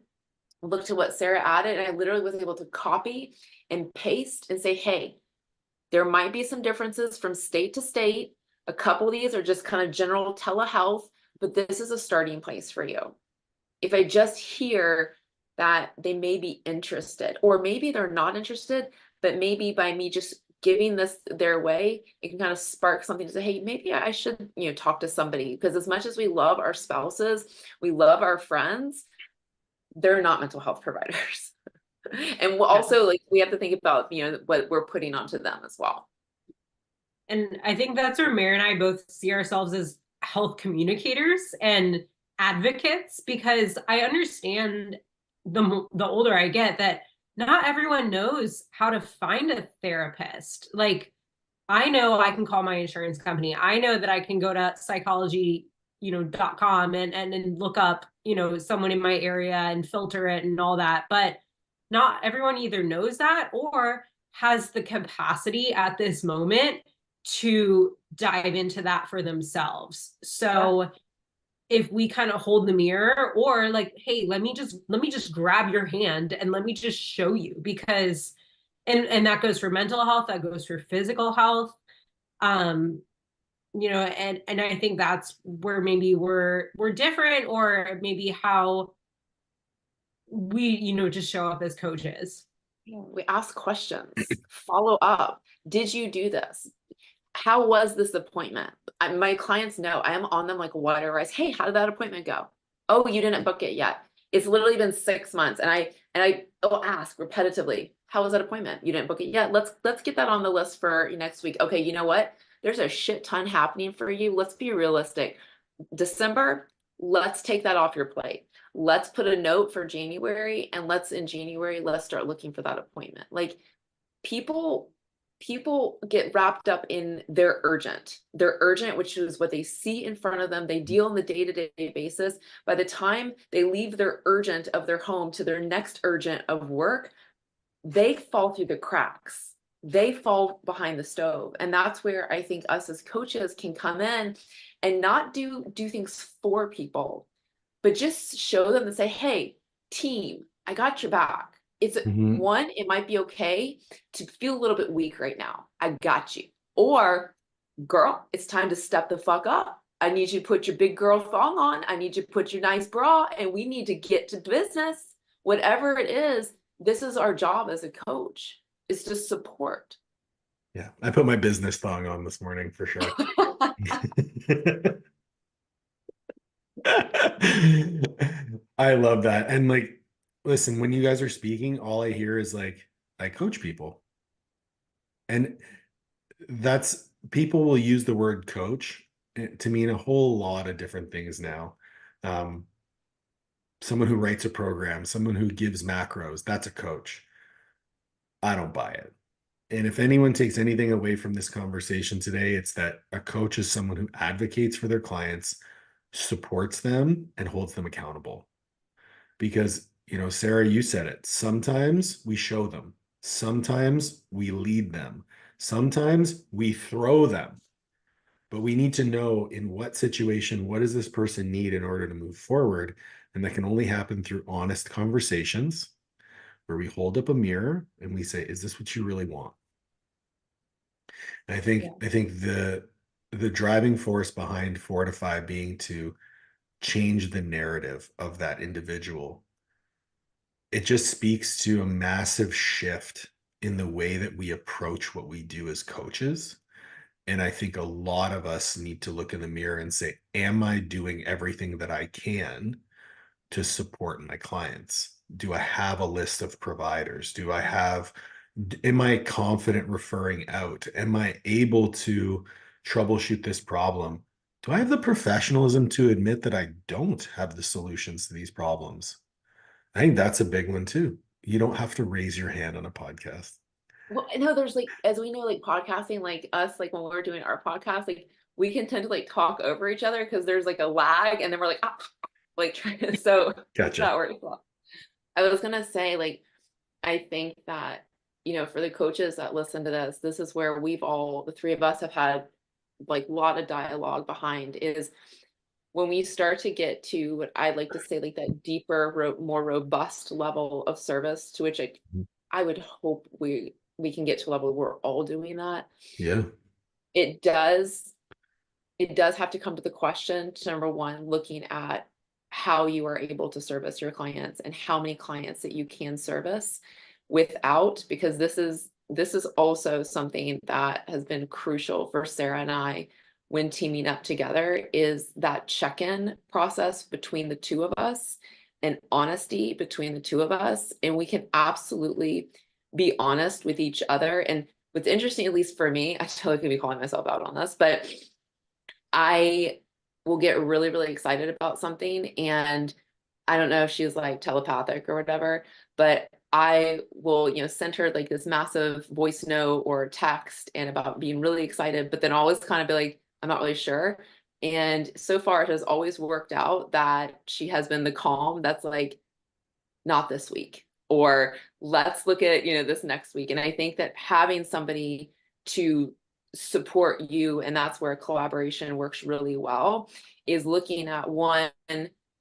look to what Sarah added, and I literally was able to copy and paste and say, hey, there might be some differences from state to state. A couple of these are just kind of general telehealth, but this is a starting place for you. If I just hear that they may be interested, or maybe they're not interested, but maybe by me just giving this their way, it can kind of spark something to say, hey, maybe I should, talk to somebody. Because as much as we love our spouses, we love our friends, they're not mental health providers. And we'll also, like, we have to think about, what we're putting onto them as well. And I think that's where Mary and I both see ourselves as health communicators and advocates, because I understand the older I get that not everyone knows how to find a therapist. Like, I know I can call my insurance company. I know that I can go to psychology.com and look up, someone in my area and filter it and all that. But not everyone either knows that or has the capacity at this moment to dive into that for themselves. So if we kind of hold the mirror, or like, hey, let me just grab your hand and let me just show you, because and that goes for mental health, that goes for physical health. And I think that's where maybe we're different, or maybe how we, just show up as coaches. We ask questions, follow up. Did you do this? How was this appointment? My clients know I am on them like water rice. Hey, how did that appointment go? Oh, you didn't book it yet. It's literally been 6 months. And I will ask repetitively, how was that appointment? You didn't book it yet. Let's get that on the list for next week. Okay, you know what? There's a shit ton happening for you. Let's be realistic. December, let's take that off your plate. Let's put a note for January, and in January, let's start looking for that appointment. Like, people get wrapped up in their urgent, which is what they see in front of them. They deal on the day-to-day basis. By the time they leave their urgent of their home to their next urgent of work, they fall through the cracks. They fall behind the stove. And that's where I think us as coaches can come in and not do things for people, but just show them and say, hey, team, I got your back. It's one, it might be okay to feel a little bit weak right now. I got you. Or, girl, it's time to step the fuck up. I need you to put your big girl thong on. I need you to put your nice bra, and we need to get to business. Whatever it is, this is our job as a coach, is to support. Yeah, I put my business thong on this morning for sure. I love that. And like, listen, when you guys are speaking, all I hear is like, I coach people. And that's, people will use the word coach to mean a whole lot of different things now. Someone who writes a program, someone who gives macros, that's a coach. I don't buy it. And if anyone takes anything away from this conversation today, it's that a coach is someone who advocates for their clients, supports them, and holds them accountable. Because, Sarah, you said it. Sometimes we show them. Sometimes we lead them. Sometimes we throw them. But we need to know in what situation, what does this person need in order to move forward? And that can only happen through honest conversations where we hold up a mirror and we say, is this what you really want? And I think the driving force behind Fortify being to change the narrative of that individual. It just speaks to a massive shift in the way that we approach what we do as coaches. And I think a lot of us need to look in the mirror and say, am I doing everything that I can to support my clients? Do I have a list of providers? Am I confident referring out? Am I able to troubleshoot this problem? Do I have the professionalism to admit that I don't have the solutions to these problems? I think that's a big one too. You don't have to raise your hand on a podcast. Well, I know there's like, as we know, like podcasting, like us, like when we're doing our podcast, like we can tend to like talk over each other because there's like a lag, and then we're like, ah, like trying to, so Gotcha. that works well. I was gonna say, like, I think that, for the coaches that listen to this, this is where the three of us have had like a lot of dialogue behind is when we start to get to what I'd like to say, like that deeper, more robust level of service to which I would hope we can get to a level where we're all doing that. Yeah. It does have to come to the question to number one, looking at how you are able to service your clients and how many clients that you can service without, because this is also something that has been crucial for Sarah and I when teaming up together, is that check-in process between the two of us and honesty between the two of us. And we can absolutely be honest with each other. And what's interesting, at least for me, I totally could be calling myself out on this, but I will get really, really excited about something. And I don't know if she's like telepathic or whatever, but I will, send her like this massive voice note or text and about being really excited, but then always kind of be like, I'm not really sure. And so far it has always worked out that she has been the calm that's like, not this week, or let's look at, this next week. And I think that having somebody to support you, and that's where collaboration works really well, is looking at one,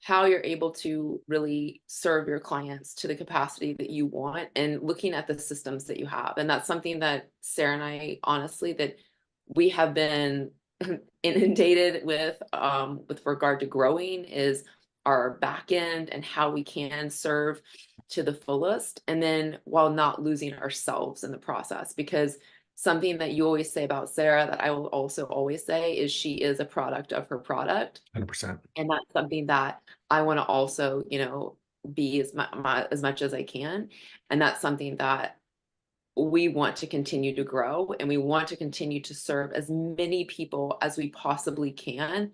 how you're able to really serve your clients to the capacity that you want, and looking at the systems that you have. And that's something that Sarah and I, honestly, that we have been inundated with regard to growing, is our back end and how we can serve to the fullest, and then while not losing ourselves in the process. Because something that you always say about Sarah that I will also always say is she is a product of her product. 100%. And that's something that I want to also, be as much as I can. And that's something that we want to continue to grow, and we want to continue to serve as many people as we possibly can,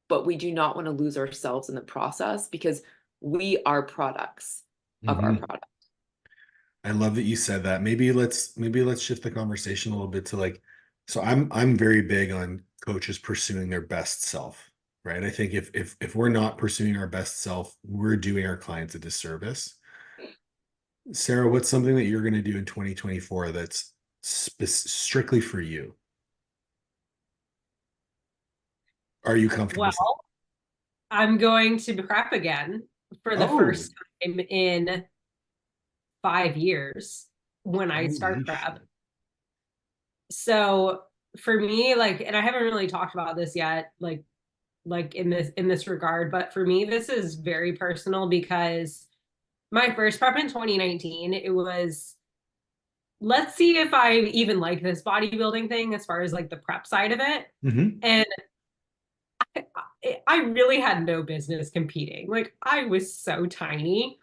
but we do not want to lose ourselves in the process, because we are products of our Mhm. product. I love that you said that. Maybe let's shift the conversation a little bit to like, so I'm very big on coaches pursuing their best self, right? I think if we're not pursuing our best self, we're doing our clients a disservice. Sarah, what's something that you're going to do in 2024 that's strictly for you? Are you comfortable saying? Well, I'm going to prep again for the Oh, first time in 5 years when I start holy prep. shit. So for me, like, and I haven't really talked about this yet, like in this regard, but for me, this is very personal because my first prep in 2019, it was, let's see if I even like this bodybuilding thing as far as like the prep side of it. Hmm. And I really had no business competing. Like, I was so tiny,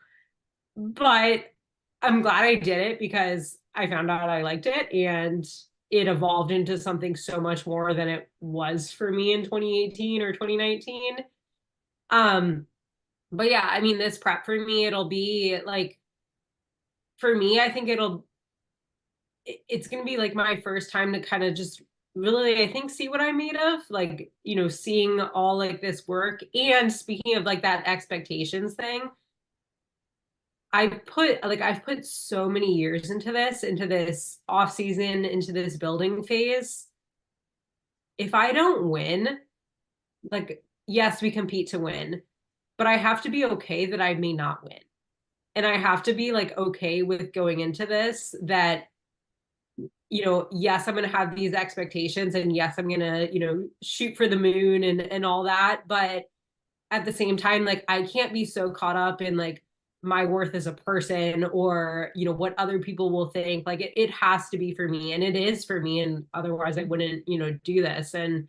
but I'm glad I did it because I found out I liked it, and it evolved into something so much more than it was for me in 2018 or 2019. Um, but yeah, I mean, this prep for me, it'll be like, for me, I think it's going to be like my first time to kind of just really, I think, see what I'm made of, like, seeing all like this work. And speaking of like that expectations thing, I've put so many years into this off season, into this building phase. If I don't win, like, yes, we compete to win, but I have to be okay that I may not win. And I have to be like okay with going into this, that you know, yes, I'm going to have these expectations, and yes, I'm going to, you know, shoot for the moon and all that. But at the same time, like, I can't be so caught up in like my worth as a person, or, you know, what other people will think. Like it has to be for me, and it is for me. And otherwise I wouldn't, you know, do this. And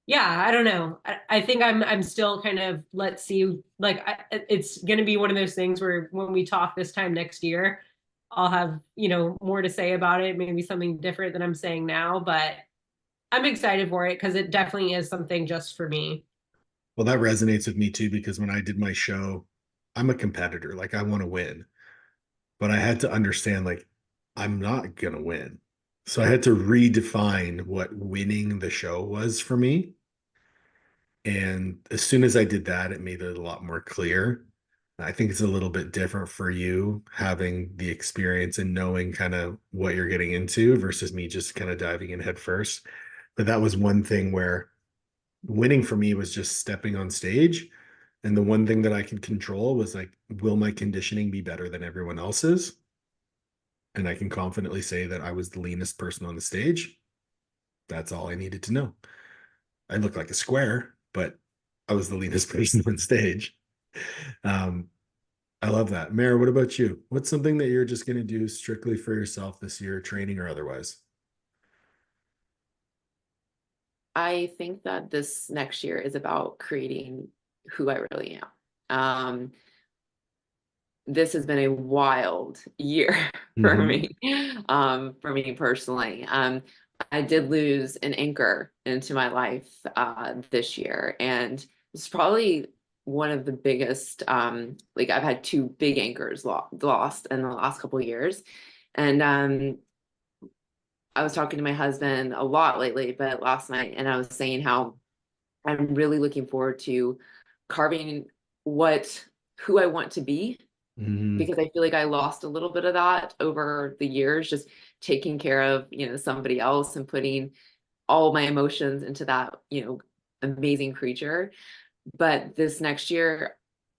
yeah, I don't know. I think I'm still kind of, let's see, like it's going to be one of those things where when we talk this time next year, I'll have, you know, more to say about it, maybe something different than I'm saying now, but I'm excited for it because it definitely is something just for me. Well, that resonates with me too, because when I did my show, I'm a competitor. Like I want to win, but I had to understand like I'm not going to win. So I had to redefine what winning the show was for me. And as soon as I did that, it made it a lot more clear. I think it's a little bit different for you having the experience and knowing kind of what you're getting into versus me just kind of diving in head first. But that was one thing where winning for me was just stepping on stage. And the one thing that I could control was like, will my conditioning be better than everyone else's? And I can confidently say that I was the leanest person on the stage. That's all I needed to know. I looked like a square, but I was the leanest person on stage. Um, I love that. Mara, what about you? What's something that you're just going to do strictly for yourself this year, training or otherwise? I think that this next year is about creating who I really am. This has been a wild year Mm-hmm. for me personally. I did lose an anchor into my life this year, and it's probably one of the biggest. Like I've had two big anchors lost in the last couple of years, and I was talking to my husband a lot lately, but last night, and I was saying how I'm really looking forward to carving what who I want to be, Mm-hmm. because I feel like I lost a little bit of that over the years, just taking care of, you know, somebody else and putting all my emotions into that, you know, amazing creature. But this next year,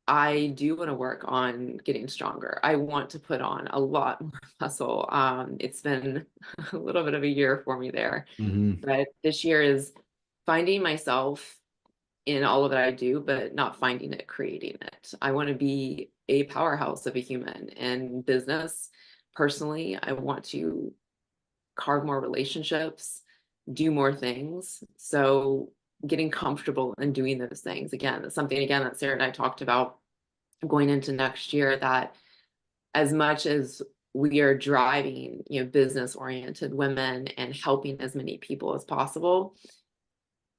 I do want to work on getting stronger. I want to put on a lot more muscle. It's been a little bit of a year for me there, Mm-hmm. but this year is finding myself in all of that I do, but not finding it, creating it. I want to be a powerhouse of a human in business. Personally, I want to carve more relationships, do more things. So getting comfortable in doing those things again, that's something again that Sarah and I talked about going into next year, that as much as we are driving, you know, business oriented women and helping as many people as possible,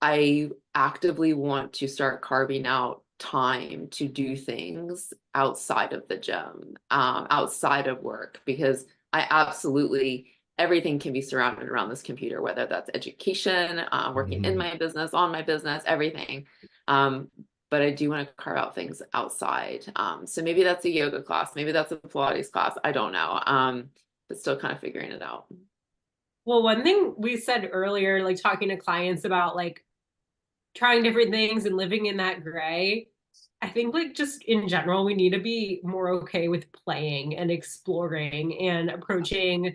I actively want to start carving out time to do things outside of the gym, outside of work, because I absolutely, everything can be surrounded around this computer, whether that's education, working in Mm-hmm. my business, on my business, everything. Um, but I do want to carve out things outside. So maybe that's a yoga class, maybe that's a Pilates class. I don't know. But still kind of figuring it out. Well, one thing we said earlier, like talking to clients about like trying different things and living in that gray, I think like just in general, we need to be more okay with playing and exploring and approaching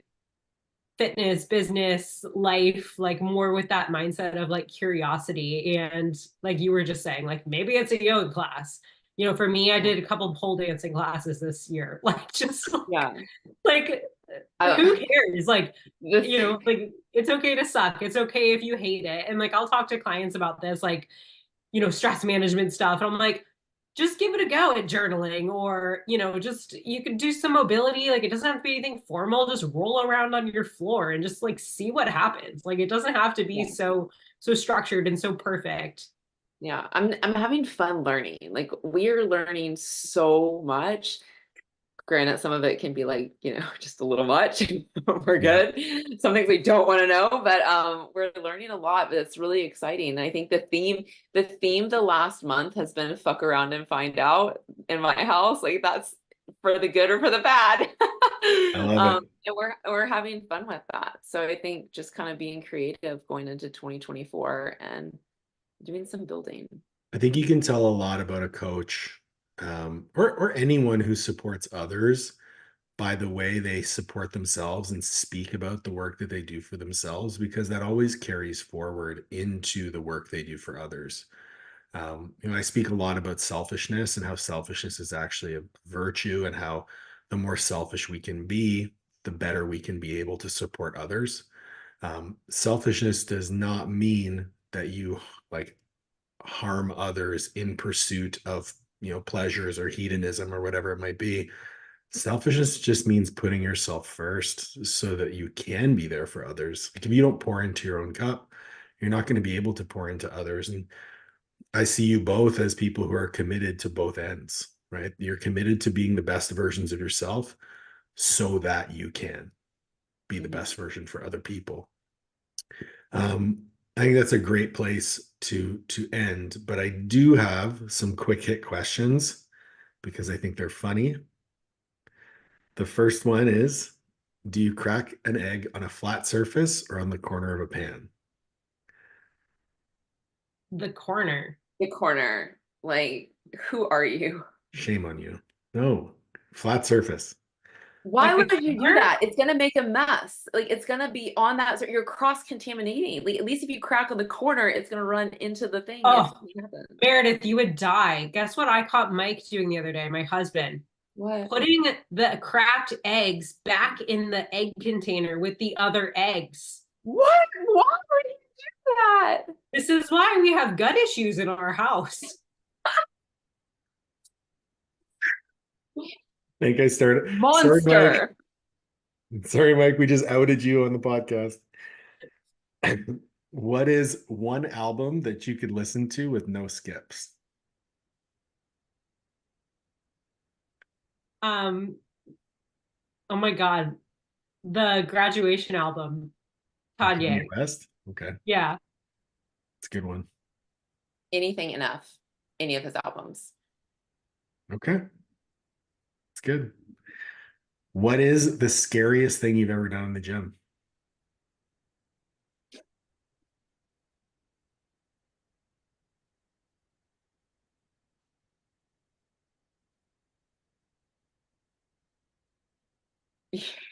fitness, business, life, like more with that mindset of like curiosity. And like you were just saying, like maybe it's a yoga class. You know, for me, I did a couple pole dancing classes this year. Like just Yeah. like who I, cares? Like, this, you know, like it's okay to suck. It's okay if you hate it. And like I'll talk to clients about this, like, you know, stress management stuff. And I'm like, just give it a go at journaling, or, you know, just you can do some mobility. Like it doesn't have to be anything formal. Just roll around on your floor and just like see what happens. Like it doesn't have to be yeah. so structured and so perfect. Yeah, I'm having fun learning. Like we're learning so much. Granted, some of it can be like, you know, just a little much. We're Yeah. good. Some things we don't want to know, but we're learning a lot, but it's really exciting. And I think the theme the last month has been fuck around and find out in my house. Like that's for the good or for the bad. I love it. And we're having fun with that. So I think just kind of being creative going into 2024 and doing some building. I think you can tell a lot about a coach, or anyone who supports others by the way they support themselves and speak about the work that they do for themselves, because that always carries forward into the work they do for others. I speak a lot about selfishness and how selfishness is actually a virtue, and how the more selfish we can be, the better we can be able to support others. Selfishness does not mean that you like harm others in pursuit of, pleasures or hedonism or whatever it might be. Selfishness just means putting yourself first so that you can be there for others. Like if you don't pour into your own cup, you're not going to be able to pour into others. And I see you both as people who are committed to both ends, right? You're committed to being the best versions of yourself so that you can be the best version for other people. I think that's a great place to end, but I do have some quick hit questions because I think they're funny. The first one is, do you crack an egg on a flat surface or on the corner of a pan? The corner. The corner. Like, who are you? Shame on you. No, flat surface. Why Like the would you do corner? that? It's gonna make a mess. Like it's gonna be on that. So you're cross contaminating. Like at least if you crack on the corner, it's gonna run into the thing. Oh, If something happens. Meredith, you would die. Guess what I caught Mike doing the other day, my husband? What? Putting the cracked eggs back in the egg container with the other eggs. What? Why would you do that? This is why we have gut issues in our house. I think I started. Monster. Sorry, Mike. We just outed you on the podcast. What is one album that you could listen to with no skips? Oh my God. The graduation album. Kanye Kanye. West? Okay, Yeah. it's a good one. Anything enough. Any of his albums. Okay, it's good. What is the scariest thing you've ever done in the gym?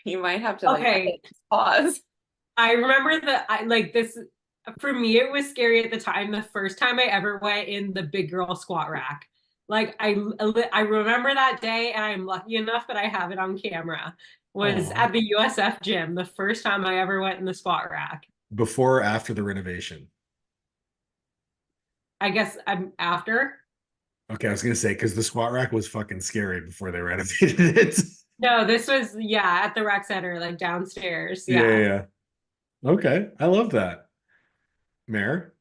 You might have to like Okay. pause. I remember that I like this for me, it was scary at the time. The first time I ever went in the big girl squat rack. Like I remember that day, and I'm lucky enough that I have it on camera. Was Oh, at the USF gym, the first time I ever went in the squat rack. before or after the renovation? I guess I'm after. Okay, I was gonna say because the squat rack was fucking scary before they renovated it. No, this was at the rec center, like downstairs. Yeah, yeah, Yeah. yeah. Okay, I love that. Mare,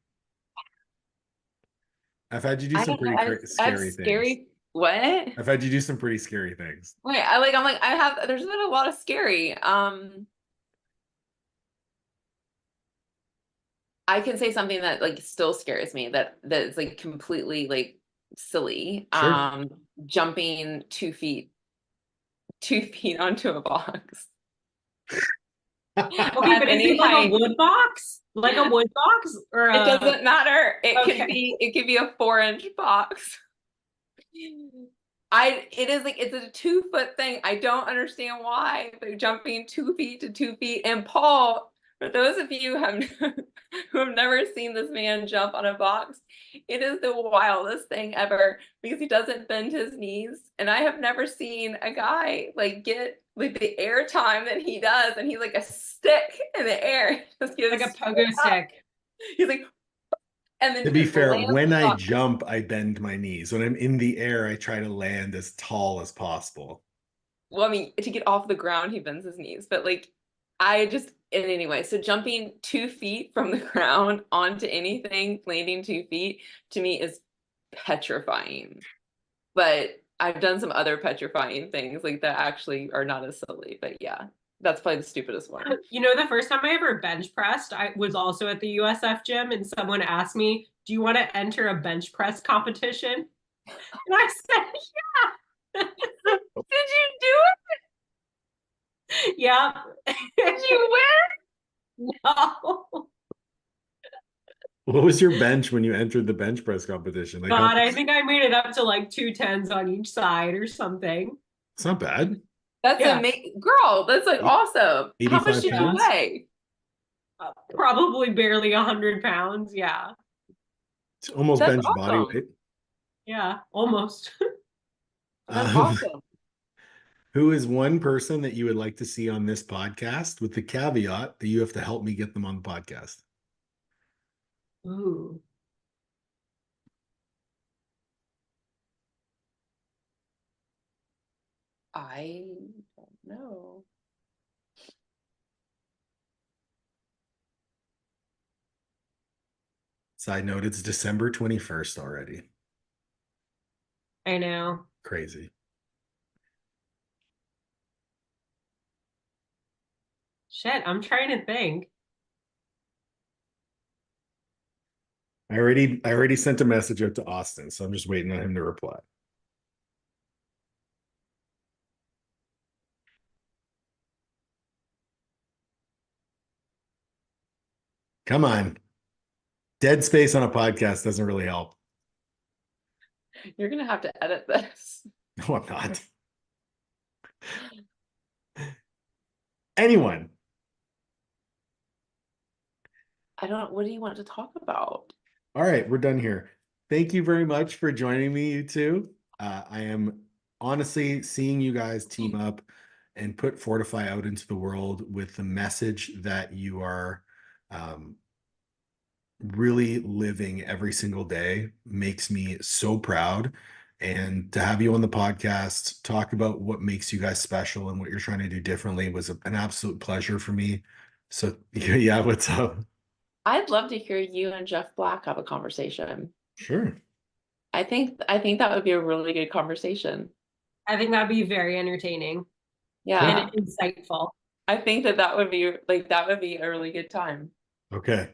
I've had you do I some don't know. pretty I have scary things. scary. What? I've had you do some pretty scary things. Wait, I'm like, I have, there's been a lot of scary. I can say something that like still scares me that is like completely like silly. Sure. Jumping 2 feet, 2 feet onto a box. Okay, At but is any it like a height. wood box? Like a wood box or It doesn't matter. Okay. It could be a 4-inch box. It is like it's a 2-foot thing. I don't understand why they're jumping 2 feet to 2 feet. And Paul, for those of you who have never seen this man jump on a box, it is the wildest thing ever because he doesn't bend his knees. And I have never seen a guy like get like the air time that he does, and he's like a stick in the air. He just gives like a pogo stick. He's like, and then To he be just fair, lands when the I box. jump, I bend my knees. When I'm in the air, I try to land as tall as possible. Well, I mean, to get off the ground, he bends his knees, but like, I just, and anyway, so jumping 2 feet from the ground onto anything, landing 2 feet, to me is petrifying. But I've done some other petrifying things like that actually are not as silly, but yeah, that's probably the stupidest one. You know, the first time I ever bench pressed, I was also at the USF gym, and someone asked me, "Do you want to enter a bench press competition?" And I said, Did you do "Yeah." it? Did you win? No. What was your bench when you entered the bench press competition? Like, God, I think I made it up to like 210s on each side or something. it's not bad. That's Yeah. amazing. Girl, that's like awesome. How much 85 did you pounds? weigh? Probably barely 100 pounds. Yeah. It's almost That's bench body awesome. weight. Yeah, almost. That's Um, awesome. who is one person that you would like to see on this podcast with the caveat that you have to help me get them on the podcast? Ooh. I don't know. Side note, it's December 21st already. I know. Crazy. Shit, I'm trying to think. I already sent a message out to Austin, so I'm just waiting on him to reply. Come on. Dead space on a podcast doesn't really help. You're gonna have to edit this. No, I'm not. Anyone? I don't, what do you want to talk about? All right, we're done here. Thank you very much for joining me, you two. I am honestly seeing you guys team up and put Fortify out into the world with the message that you are really living every single day makes me so proud. And to have you on the podcast, talk about what makes you guys special and what you're trying to do differently was an absolute pleasure for me. So, yeah, what's up? I'd love to hear you and Jeff Black have a conversation. Sure. I think that would be a really good conversation. I think that'd be very entertaining Yeah. and insightful. I think that would be like that would be a really good time. Okay.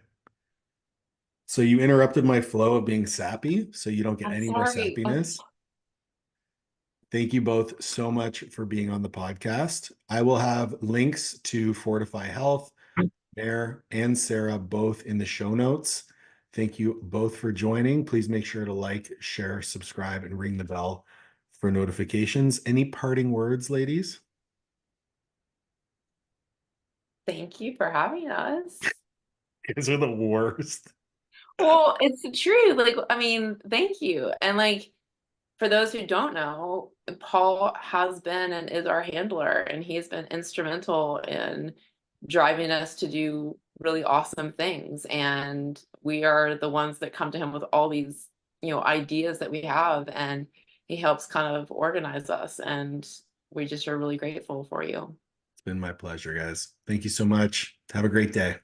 So you interrupted my flow of being sappy, so you don't get I'm any more sorry. sappiness. Thank you both so much for being on the podcast. I will have links to Fortify Health, Bear, and Sarah both in the show notes. Thank you both for joining. Please make sure to like, share, subscribe, and ring the bell for notifications. Any parting words, ladies? Thank you for having us. You guys are the worst. Well, it's true. Like, I mean, thank you. And like, for those who don't know, Paul has been and is our handler, and he's been instrumental in driving us to do really awesome things. And we are the ones that come to him with all these, ideas that we have, and he helps kind of organize us. And we just are really grateful for you. It's been my pleasure, guys. Thank you so much. Have a great day.